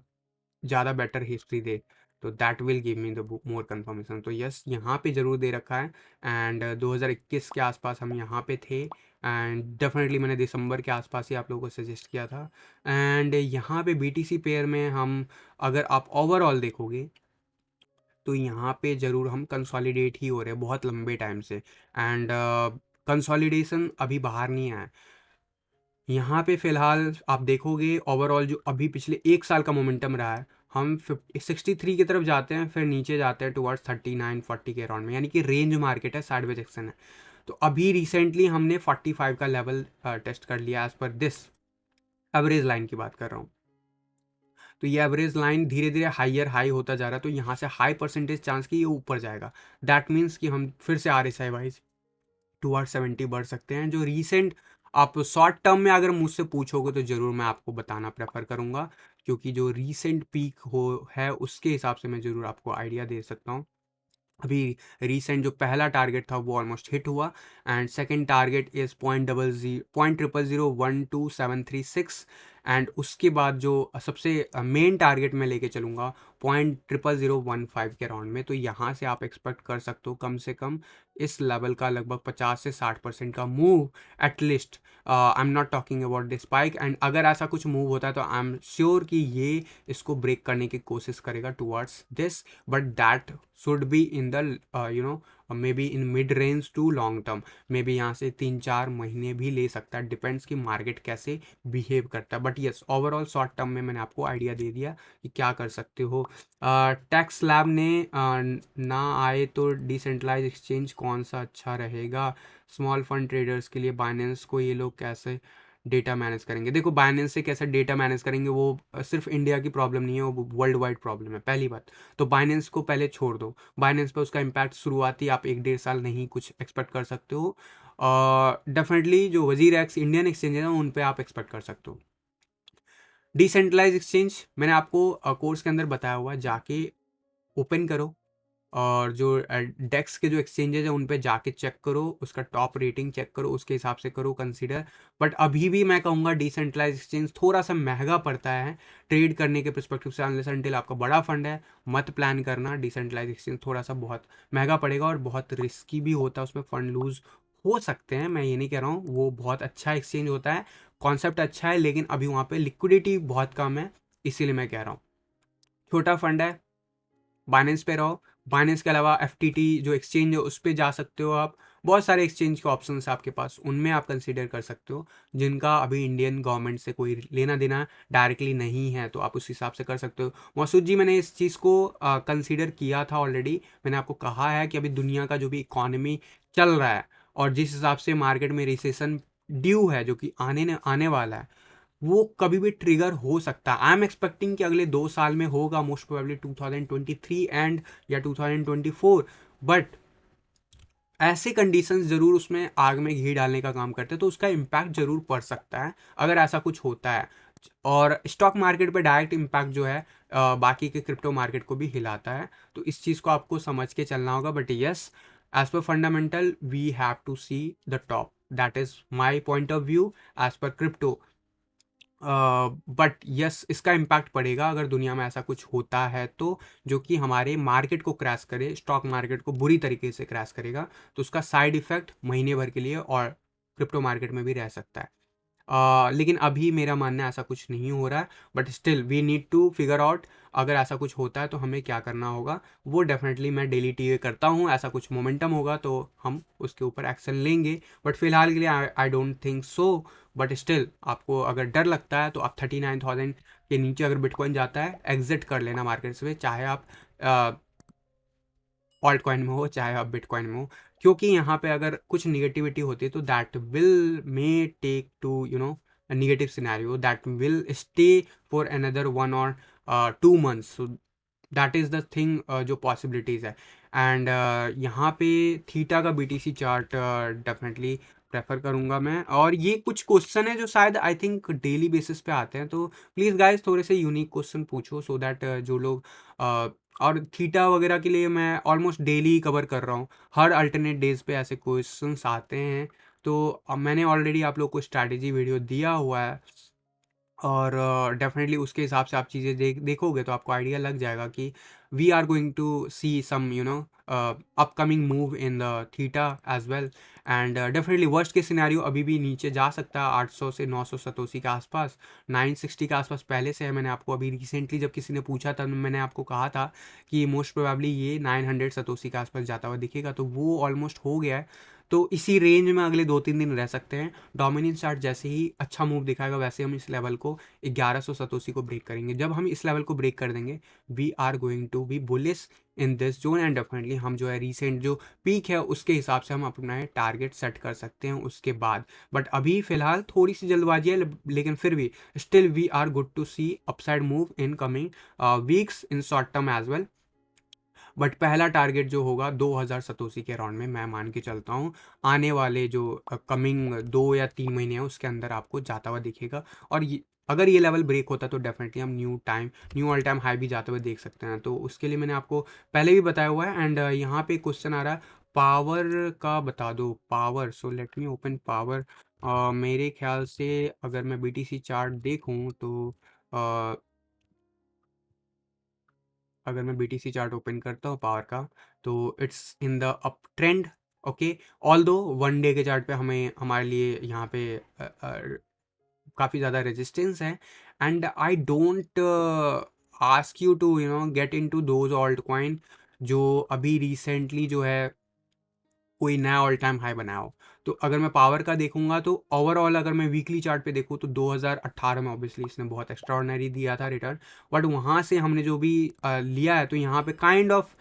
Speaker 1: ज़्यादा बेटर हिस्ट्री दे, तो that will give me the more confirmation. तो यस, यहाँ पे ज़रूर दे रखा है, एंड 2021 के आसपास हम यहाँ पे थे, एंड डेफिनेटली मैंने दिसंबर के आसपास ही आप लोगों को सजेस्ट किया था। एंड यहाँ पे BTC पेयर में हम, अगर आप ओवरऑल देखोगे, तो यहाँ पे ज़रूर हम कंसोलिडेट ही हो रहे हैं बहुत लंबे टाइम से, एंड कंसोलिडेशन अभी बाहर नहीं आया है। यहाँ पे फ़िलहाल आप देखोगे ओवरऑल जो अभी पिछले 1 साल का मोमेंटम रहा है, हम 63 की तरफ जाते हैं, फिर नीचे जाते हैं टुवर्ड्स 39-40 के अराउंड में, यानी कि रेंज मार्केट है, साइडवेज एक्शन है। तो अभी रिसेंटली हमने 45 का लेवल टेस्ट कर लिया, as per this average line की बात कर रहा हूँ। तो ये एवरेज लाइन धीरे धीरे हाइयर हाई होता जा रहा है, तो यहाँ से हाई परसेंटेज चांस कि ये ऊपर जाएगा। दैट मीन्स कि हम फिर से RSI वाइज टुवर्ड 70 बढ़ सकते हैं। जो रीसेंट आप शॉर्ट टर्म में अगर मुझसे पूछोगे, तो ज़रूर मैं आपको बताना प्रेफर करूँगा, क्योंकि जो रीसेंट पीक हो है उसके हिसाब से मैं ज़रूर आपको आइडिया दे सकता हूँ। अभी रीसेंट जो पहला टारगेट था वो ऑलमोस्ट हिट हुआ, and second target is 0.00012736, and उसके बाद जो सबसे मेन टारगेट मैं लेके चलूँगा 0.00015 के राउंड में। तो यहाँ से आप एक्सपेक्ट कर सकते हो कम से कम इस लेवल का लगभग 50 से 60% का move at least, I am not talking about this spike, and अगर ऐसा कुछ मूव होता है तो आई एम श्योर कि ये इसको ब्रेक करने की कोशिश करेगा towards this, but that should be in the you know maybe in mid range to long term, maybe यहाँ से 3-4 महीने भी ले सकता है, डिपेंड्स कि मार्केट कैसे बिहेव करता है। But yes, overall short term में मैंने आपको आइडिया दे दिया कि क्या कर सकते हो। टैक्स लैब ने ना आए तो डिसेंट्रलाइज एक्सचेंज कौन सा अच्छा रहेगा स्मॉल फंड ट्रेडर्स के लिए, बाइनेंस को ये लोग कैसे डेटा मैनेज करेंगे? देखो, बाइनेंस से कैसे डेटा मैनेज करेंगे, वो सिर्फ इंडिया की प्रॉब्लम नहीं है, वो वर्ल्ड वाइड प्रॉब्लम है, पहली बात। तो बाइनेंस को पहले छोड़ दो, बाइनेंस पे उसका इम्पैक्ट शुरुआती आप 1-1.5 साल नहीं कुछ एक्सपेक्ट कर सकते हो। डेफिनेटली जो वजीर एक्स इंडियन एक्सचेंज है उन पे आप एक्सपेक्ट कर सकते हो। डिसेंट्रलाइज एक्सचेंज मैंने आपको कोर्स के अंदर बताया हुआ है, जाके ओपन करो और जो डेक्स के जो एक्सचेंजेस है उन पे जाके चेक करो, उसका टॉप रेटिंग चेक करो, उसके हिसाब से करो कंसीडर। बट अभी भी मैं कहूँगा डिसेंट्रलाइज एक्सचेंज थोड़ा सा महंगा पड़ता है ट्रेड करने के परस्पेक्टिव से, अनलेस अनटिल आपका बड़ा फंड है मत प्लान करना। डिसेंट्रलाइज एक्सचेंज थोड़ा सा बहुत महंगा पड़ेगा और बहुत रिस्की भी होता है, उसमें फंड लूज हो सकते हैं, मैं ये नहीं कह रहा हूँ। वो बहुत अच्छा एक्सचेंज होता है, कॉन्सेप्ट अच्छा है, लेकिन अभी वहाँ पे लिक्विडिटी बहुत कम है, इसीलिए मैं कह रहा हूँ। छोटा फंड है, बाइनेंस पे रहो। बाइनेंस के अलावा एफटीटी जो एक्सचेंज है उस पे जा सकते हो आप, बहुत सारे एक्सचेंज के ऑप्शन है आपके पास, उनमें आप कंसीडर कर सकते हो, जिनका अभी इंडियन गवर्नमेंट से कोई लेना देना डायरेक्टली नहीं है, तो आप उस हिसाब से कर सकते हो। मसूद जी, मैंने इस चीज़ को कंसीडर किया था ऑलरेडी, मैंने आपको कहा है कि अभी दुनिया का जो भी इकॉनमी चल रहा है और जिस हिसाब से मार्केट में रिसेशन ड्यू है जो कि आने वाला है, वो कभी भी ट्रिगर हो सकता है। आई एम एक्सपेक्टिंग कि अगले 2 साल में होगा, मोस्ट प्रोबेबली 2023 एंड या 2024, बट ऐसे कंडीशंस जरूर उसमें आग में घी डालने का काम करते हैं, तो उसका इम्पैक्ट जरूर पड़ सकता है अगर ऐसा कुछ होता है। और स्टॉक मार्केट पे डायरेक्ट इम्पैक्ट जो है बाकी के क्रिप्टो मार्केट को भी हिलाता है, तो इस चीज़ को आपको समझ के चलना होगा। But yes, as per fundamental we have to see the top, that is my point of view as per crypto. But yes, इसका इम्पैक्ट पड़ेगा अगर दुनिया में ऐसा कुछ होता है तो, जो कि हमारे मार्केट को क्रैश करे, स्टॉक मार्केट को बुरी तरीके से क्रैश करेगा, तो उसका साइड इफेक्ट महीने भर के लिए और क्रिप्टो मार्केट में भी रह सकता है। लेकिन अभी मेरा मानना है ऐसा कुछ नहीं हो रहा है, but still we need to figure out अगर ऐसा कुछ होता है तो हमें क्या करना होगा। वो डेफिनेटली मैं डेली टीए करता हूँ, ऐसा कुछ मोमेंटम होगा तो हम उसके ऊपर एक्शन लेंगे, बट फिलहाल के लिए I don't think so. But still आपको अगर डर लगता है तो आप 39,000 के नीचे अगर बिटकॉइन जाता है एग्जिट कर लेना मार्केट से, चाहे आप ऑल्ट कॉइन में हो चाहे आप बिटकॉइन में हो, क्योंकि यहाँ पे अगर कुछ निगेटिविटी होती है तो that will may take to negative scenario that will stay for another 1 or 2 months, so that is the thing जो पॉसिबिलिटीज़ है। एंड यहाँ पे थीटा का बीटीसी चार्ट डेफिनेटली प्रेफर करूँगा मैं, और ये कुछ क्वेश्चन है जो शायद आई थिंक डेली बेसिस पे आते हैं, तो प्लीज़ गाइज थोड़े से यूनिक क्वेश्चन पूछो, सो दैट जो लोग और थीटा वगैरह के लिए मैं ऑलमोस्ट डेली कवर कर रहा हूँ, हर अल्टरनेट डेज पे ऐसे क्वेश्चंस आते हैं। तो मैंने ऑलरेडी आप लोग को स्ट्रैटेजी वीडियो दिया हुआ है, और डेफिनेटली उसके हिसाब से आप चीज़ें देखोगे तो आपको आइडिया लग जाएगा कि we are going to see some upcoming move in the theta as well. And definitely worst के सिनेरियो अभी भी नीचे जा सकता है 800 से 900 सतोसी के आसपास, 960 के आसपास पहले से है। मैंने आपको अभी रिसेंटली जब किसी ने पूछा था मैंने आपको कहा था कि मोस्ट प्रोबेबली ये 900 सतोसी के आसपास जाता हुआ दिखेगा, तो वो ऑलमोस्ट हो गया है। तो इसी रेंज में अगले 2-3 दिन रह सकते हैं। डोमिनेंस चार्ट जैसे ही अच्छा मूव दिखाएगा वैसे हम इस लेवल को 1100 सतोसी को ब्रेक करेंगे। जब हम इस लेवल को ब्रेक कर देंगे we are going to be bullish in this zone, and definitely हम जो है रीसेंट जो पीक है उसके हिसाब से हम अपना टारगेट सेट कर सकते हैं उसके बाद। बट अभी फिलहाल थोड़ी सी जल्दबाजी है, लेकिन फिर भी still we are good to see upside move in coming weeks in short term as well. But पहला टारगेट जो होगा 2000 सतोसी के अराउंड में मैं मान के चलता हूँ, आने वाले जो कमिंग 2 या 3 महीने हैं उसके अंदर आपको जाता हुआ दिखेगा। और अगर ये लेवल ब्रेक होता है तो डेफिनेटली हम न्यू ऑल टाइम हाई भी जाते हुए देख सकते हैं, तो उसके लिए मैंने आपको पहले भी बताया हुआ है। एंड यहाँ पे क्वेश्चन आ रहा है पावर का, बता दो power, so let me open power. मेरे ख्याल से अगर मैं बीटीसी चार्ट देखूँ तो अगर मैं बीटीसी चार्ट ओपन करता हूँ पावर का, तो it's in the up trend, okay, although one day के चार्ट पे हमें हमारे लिए यहाँ पे काफ़ी ज़्यादा रेजिस्टेंस है, and I don't ask you to get into those alt coin जो अभी रिसेंटली जो है कोई नया ऑल टाइम हाई बनाया हो। तो अगर मैं पावर का देखूंगा तो ओवरऑल अगर मैं वीकली चार्ट पे देखूँ तो 2018 में ऑब्वियसली इसने बहुत एक्स्ट्राऑर्डिनरी दिया था रिटर्न, बट वहाँ से हमने जो भी लिया है तो यहाँ पे काइंड ऑफ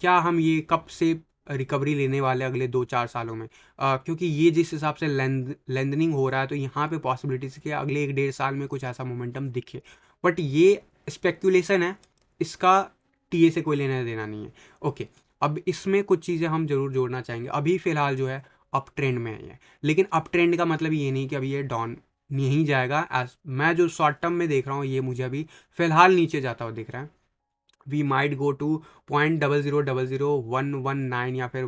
Speaker 1: क्या हम ये कब से रिकवरी लेने वाले अगले 2-4 सालों में, क्योंकि ये जिस हिसाब से लेंथनिंग हो रहा है तो यहाँ पे पॉसिबिलिटीज कि अगले 1-1.5 साल में कुछ ऐसा मोमेंटम दिखे, बट ये स्पेक्यूलेशन है, इसका टीए से कोई लेना देना नहीं है। ओके, अब इसमें कुछ चीज़ें हम जरूर जोड़ना चाहेंगे। अभी फ़िलहाल जो है अप ट्रेंड में है ये, लेकिन अप ट्रेंड का मतलब ये नहीं कि अभी ये डाउन नहीं जाएगा। एज मैं जो शॉर्ट टर्म में देख रहा हूँ ये मुझे अभी फ़िलहाल नीचे जाता हुआ दिख रहा है। वी माइट गो टू 0.00000119 या फिर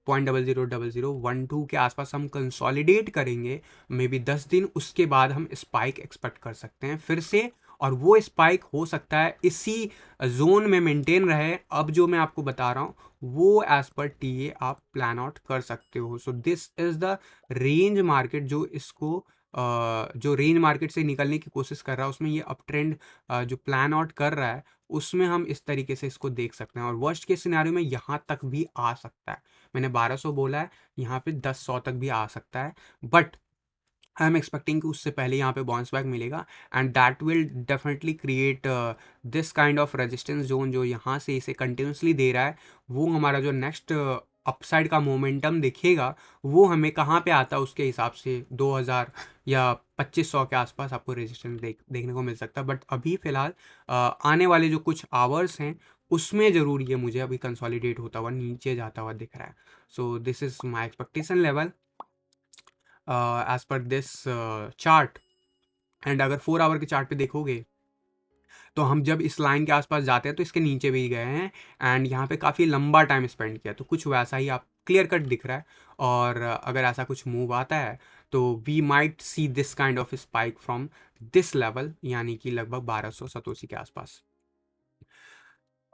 Speaker 1: 0.000012 के आसपास हम कंसोलिडेट करेंगे मे बी 10 दिन, उसके बाद हम स्पाइक एक्सपेक्ट कर सकते हैं फिर से, और वो स्पाइक हो सकता है इसी जोन में मेंटेन रहे। अब जो मैं आपको बता रहा हूँ वो एज पर टीए आप प्लान आउट कर सकते हो। सो this is the range market जो इसको जो रेंज मार्केट से निकलने की कोशिश कर रहा है उसमें ये अप ट्रेंड जो प्लान आउट कर रहा है उसमें हम इस तरीके से इसको देख सकते हैं, और वर्स्ट के सिनेरियो में यहाँ तक भी आ सकता है। मैंने 1200 बोला है, यहाँ पे 10-100 तक भी आ सकता है, बट आई एम एक्सपेक्टिंग कि उससे पहले यहाँ पे बाउंस बैक मिलेगा, and that will definitely create this kind of resistance zone जो यहाँ से इसे कंटिन्यूसली दे रहा है। वो हमारा जो नेक्स्ट अपसाइड का मोमेंटम दिखेगा वो हमें कहाँ पे आता है उसके हिसाब से 2000 या 2500 के आसपास आपको रेजिस्टेंस देखने को मिल सकता है। बट अभी फ़िलहाल आने वाले जो कुछ आवर्स हैं उसमें ज़रूर ये मुझे अभी कंसोलिडेट होता हुआ नीचे जाता हुआ दिख रहा है। So this is my expectation level as per this chart. And अगर 4 आवर के चार्ट पे देखोगे तो हम जब इस लाइन के आसपास जाते हैं तो इसके नीचे भी गए हैं, एंड यहाँ पे काफ़ी लंबा टाइम स्पेंड किया, तो कुछ वैसा ही आप क्लियर कट दिख रहा है। और अगर ऐसा कुछ मूव आता है तो we might see this kind of spike from this level, यानी कि लगभग 1200 सतोसी के आसपास।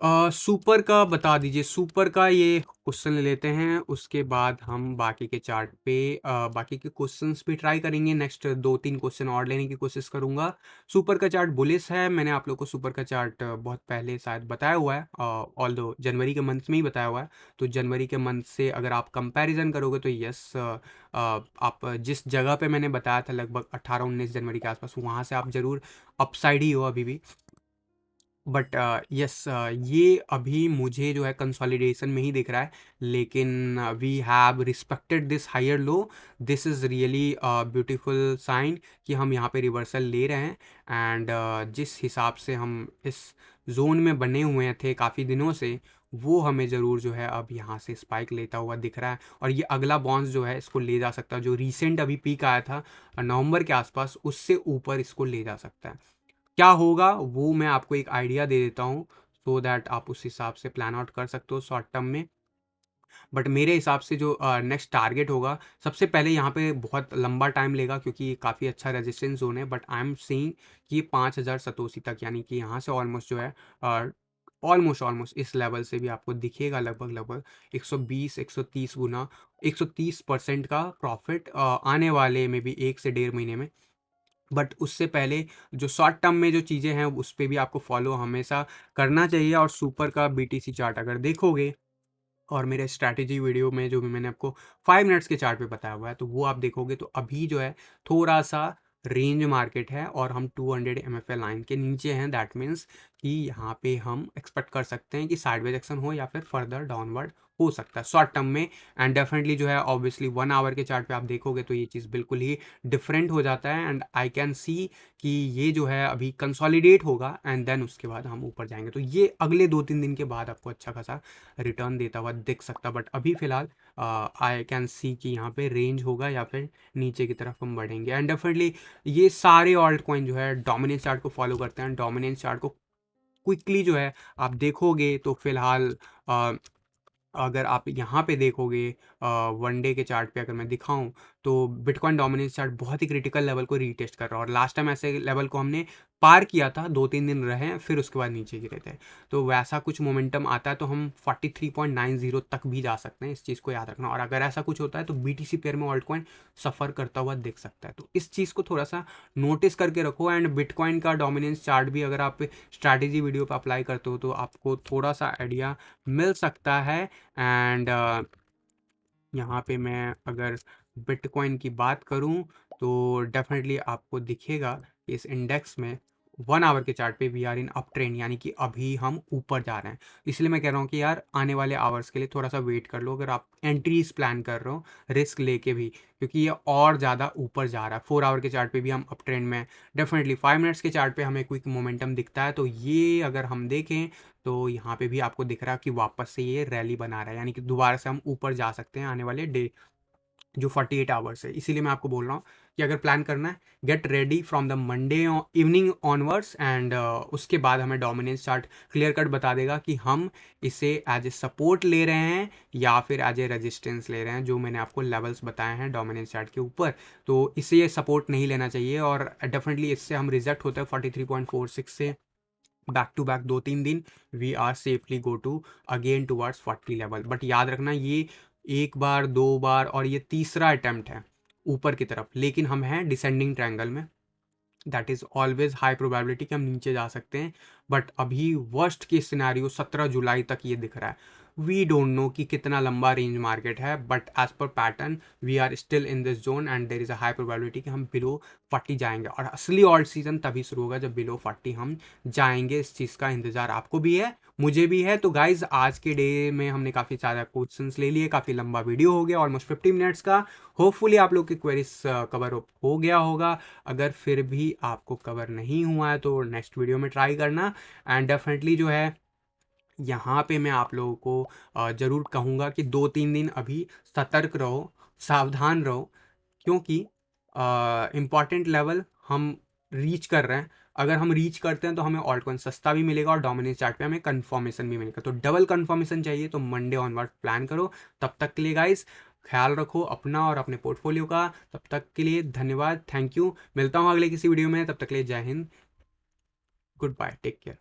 Speaker 1: सुपर का बता दीजिए, सुपर का ये क्वेश्चन ले लेते हैं, उसके बाद हम बाकी के चार्ट पे बाकी के क्वेश्चंस भी ट्राई करेंगे। नेक्स्ट 2-3 क्वेश्चन और लेने की कोशिश करूंगा। सुपर का चार्ट बुलिश है, मैंने आप लोग को सुपर का चार्ट बहुत पहले शायद बताया हुआ है, ऑल्दो जनवरी के मंथ में ही बताया हुआ है। तो जनवरी के मंथ से अगर आप कंपैरिजन करोगे तो यस, आप जिस जगह पे मैंने बताया था लगभग 18-19 जनवरी के आसपास, वहाँ से आप ज़रूर अपसाइड ही हो अभी भी। बट यस, ये अभी मुझे जो है कंसोलिडेशन में ही दिख रहा है, लेकिन we have respected this higher low. This is really beautiful sign कि हम यहाँ पे रिवर्सल ले रहे हैं, एंड जिस हिसाब से हम इस जोन में बने हुए थे काफ़ी दिनों से, वो हमें ज़रूर जो है अब यहाँ से स्पाइक लेता हुआ दिख रहा है, और ये अगला बाउंस जो है इसको ले जा सकता है। जो रिसेंट अभी पीक आया था नवंबर के आसपास, उससे ऊपर इसको ले जा सकता है। क्या होगा वो मैं आपको एक आइडिया दे देता हूँ, सो दैट आप उस हिसाब से प्लान आउट कर सकते हो शॉर्ट टर्म में। बट मेरे हिसाब से जो नेक्स्ट टारगेट होगा, सबसे पहले यहाँ पे बहुत लंबा टाइम लेगा क्योंकि ये काफ़ी अच्छा रेजिस्टेंस जोन है, बट आई एम सीइंग कि ये 5000 सतोसी तक, यानी कि यहाँ से ऑलमोस्ट जो है ऑलमोस्ट इस लेवल से भी आपको दिखेगा लगभग 120-130 गुना 130% का प्रॉफिट आने वाले में भी 1 से 1.5 महीने में। बट उससे पहले जो शॉर्ट टर्म में जो चीज़ें हैं उस पे भी आपको फॉलो हमेशा करना चाहिए। और सुपर का बीटीसी चार्ट अगर देखोगे और मेरे स्ट्रैटेजी वीडियो में जो भी मैंने आपको 5 मिनट्स के चार्ट पे बताया हुआ है तो वो आप देखोगे तो अभी जो है थोड़ा सा रेंज मार्केट है और हम 200 MFA लाइन के नीचे हैं। दैट मीन्स कि यहाँ पे हम एक्सपेक्ट कर सकते हैं कि साइडवेज एक्शन हो या फिर फर्दर डाउनवर्ड हो सकता है शॉर्ट टर्म में। एंड डेफिनेटली जो है ऑब्वियसली 1 आवर के चार्ट पे आप देखोगे तो ये चीज़ बिल्कुल ही डिफरेंट हो जाता है, एंड आई कैन सी कि ये जो है अभी कंसोलिडेट होगा एंड देन उसके बाद हम ऊपर जाएंगे। तो ये अगले 2-3 दिन के बाद आपको अच्छा खासा रिटर्न देता हुआ दिख सकता, बट अभी फ़िलहाल आई कैन सी कि यहाँ पे रेंज होगा या फिर नीचे की तरफ हम बढ़ेंगे। एंड डेफिनेटली ये सारे ऑल्ट कॉइन जो है डोमिनेंस चार्ट को फॉलो करते हैं। डोमिनेंस चार्ट को क्विकली जो है आप देखोगे तो फिलहाल अगर आप यहाँ पे देखोगे वन डे के चार्ट पे अगर मैं दिखाऊँ, तो बिटकॉइन डोमिनेंस चार्ट बहुत ही क्रिटिकल लेवल को रीटेस्ट कर रहा है और लास्ट टाइम ऐसे लेवल को हमने पार किया था, 2-3 दिन रहे हैं, फिर उसके बाद नीचे गिरे थे। तो वैसा कुछ मोमेंटम आता है तो हम 43.90 तक भी जा सकते हैं, इस चीज़ को याद रखना। और अगर ऐसा कुछ होता है तो बीटीसी पेयर में ऑल्ट कॉइन सफ़र करता हुआ दिख सकता है, तो इस चीज़ को थोड़ा सा नोटिस करके रखो। एंड बिटकॉइन का डोमिनेंस चार्ट भी अगर आप स्ट्रैटेजी वीडियो पर अप्लाई करते हो तो आपको थोड़ा सा आइडिया मिल सकता है। एंड यहाँ पे मैं अगर बिटकॉइन की बात करूँ तो डेफिनेटली आपको दिखेगा कि इस इंडेक्स में 1 आवर के चार्ट पे we are in up trend, यानी कि अभी हम ऊपर जा रहे हैं। इसलिए मैं कह रहा हूँ कि यार आने वाले आवर्स के लिए थोड़ा सा वेट कर लो, अगर आप एंट्रीज प्लान कर रहे हो रिस्क लेके भी, क्योंकि ये और ज़्यादा ऊपर जा रहा है। 4 आवर के चार्ट पे भी हम अप ट्रेंड में हैं। डेफिनेटली 5 मिनट्स के चार्ट पे हमें क्विक मोमेंटम दिखता है, तो ये अगर हम देखें तो यहाँ पे भी आपको दिख रहा है कि वापस से ये रैली बना रहा है, यानी कि दोबारा से हम ऊपर जा सकते हैं आने वाले डे जो 48 आवर्स है। इसीलिए मैं आपको बोल रहा हूँ कि अगर प्लान करना है, get ready from the Monday evening onwards. And उसके बाद हमें डोमिनेंस चार्ट क्लियर कट बता देगा कि हम इसे एज ए सपोर्ट ले रहे हैं या फिर एज ए रेजिस्टेंस ले रहे हैं, जो मैंने आपको लेवल्स बताए हैं डोमिनेंस चार्ट के ऊपर। तो इसे ये सपोर्ट नहीं लेना चाहिए और डेफिनेटली इससे हम रिजेक्ट होते हैं 43.46 से बैक टू बैक 2-3 दिन we are safely go to again towards 40 level. But याद रखना ये एक बार, 2 बार और ये तीसरा अटेम्प्ट है ऊपर की तरफ, लेकिन हम हैं डिसेंडिंग ट्रायंगल में। That is always high probability कि हम नीचे जा सकते हैं। बट अभी वर्स्ट केस सिनेरियो 17 जुलाई तक ये दिख रहा है। वी डोंट नो कि कितना लंबा रेंज मार्केट है, but as per pattern we are still in this zone and there is a high probability कि हम बिलो 40 जाएंगे। और असली ऑल्ट सीजन तभी शुरू होगा जब बिलो 40 हम जाएंगे। इस चीज़ का इंतजार आपको भी है, मुझे भी है। तो गाइज आज के डे में हमने काफ़ी सारे क्वेश्चंस ले लिए, काफ़ी लंबा वीडियो हो गया, ऑलमोस्ट 50 मिनट्स का। होपफुली आप लोग की क्वेरीज कवर हो गया होगा। अगर फिर भी आपको कवर नहीं हुआ है तो नेक्स्ट वीडियो में ट्राई करना। एंड डेफिनेटली जो है यहाँ पे मैं आप लोगों को ज़रूर कहूँगा कि 2-3 दिन अभी सतर्क रहो, सावधान रहो, क्योंकि इम्पॉर्टेंट लेवल हम रीच कर रहे हैं। अगर हम रीच करते हैं तो हमें ऑल्ट कॉइन सस्ता भी मिलेगा और डोमिनेंस चार्ट पे हमें कंफर्मेशन भी मिलेगा। तो डबल कंफर्मेशन चाहिए तो मंडे ऑनवर्ड प्लान करो। तब तक के लिए गाइस ख्याल रखो अपना और अपने पोर्टफोलियो का। तब तक के लिए धन्यवाद, थैंक यू। मिलता हूँ अगले किसी वीडियो में, तब तक के लिए Jai Hind, goodbye, take care.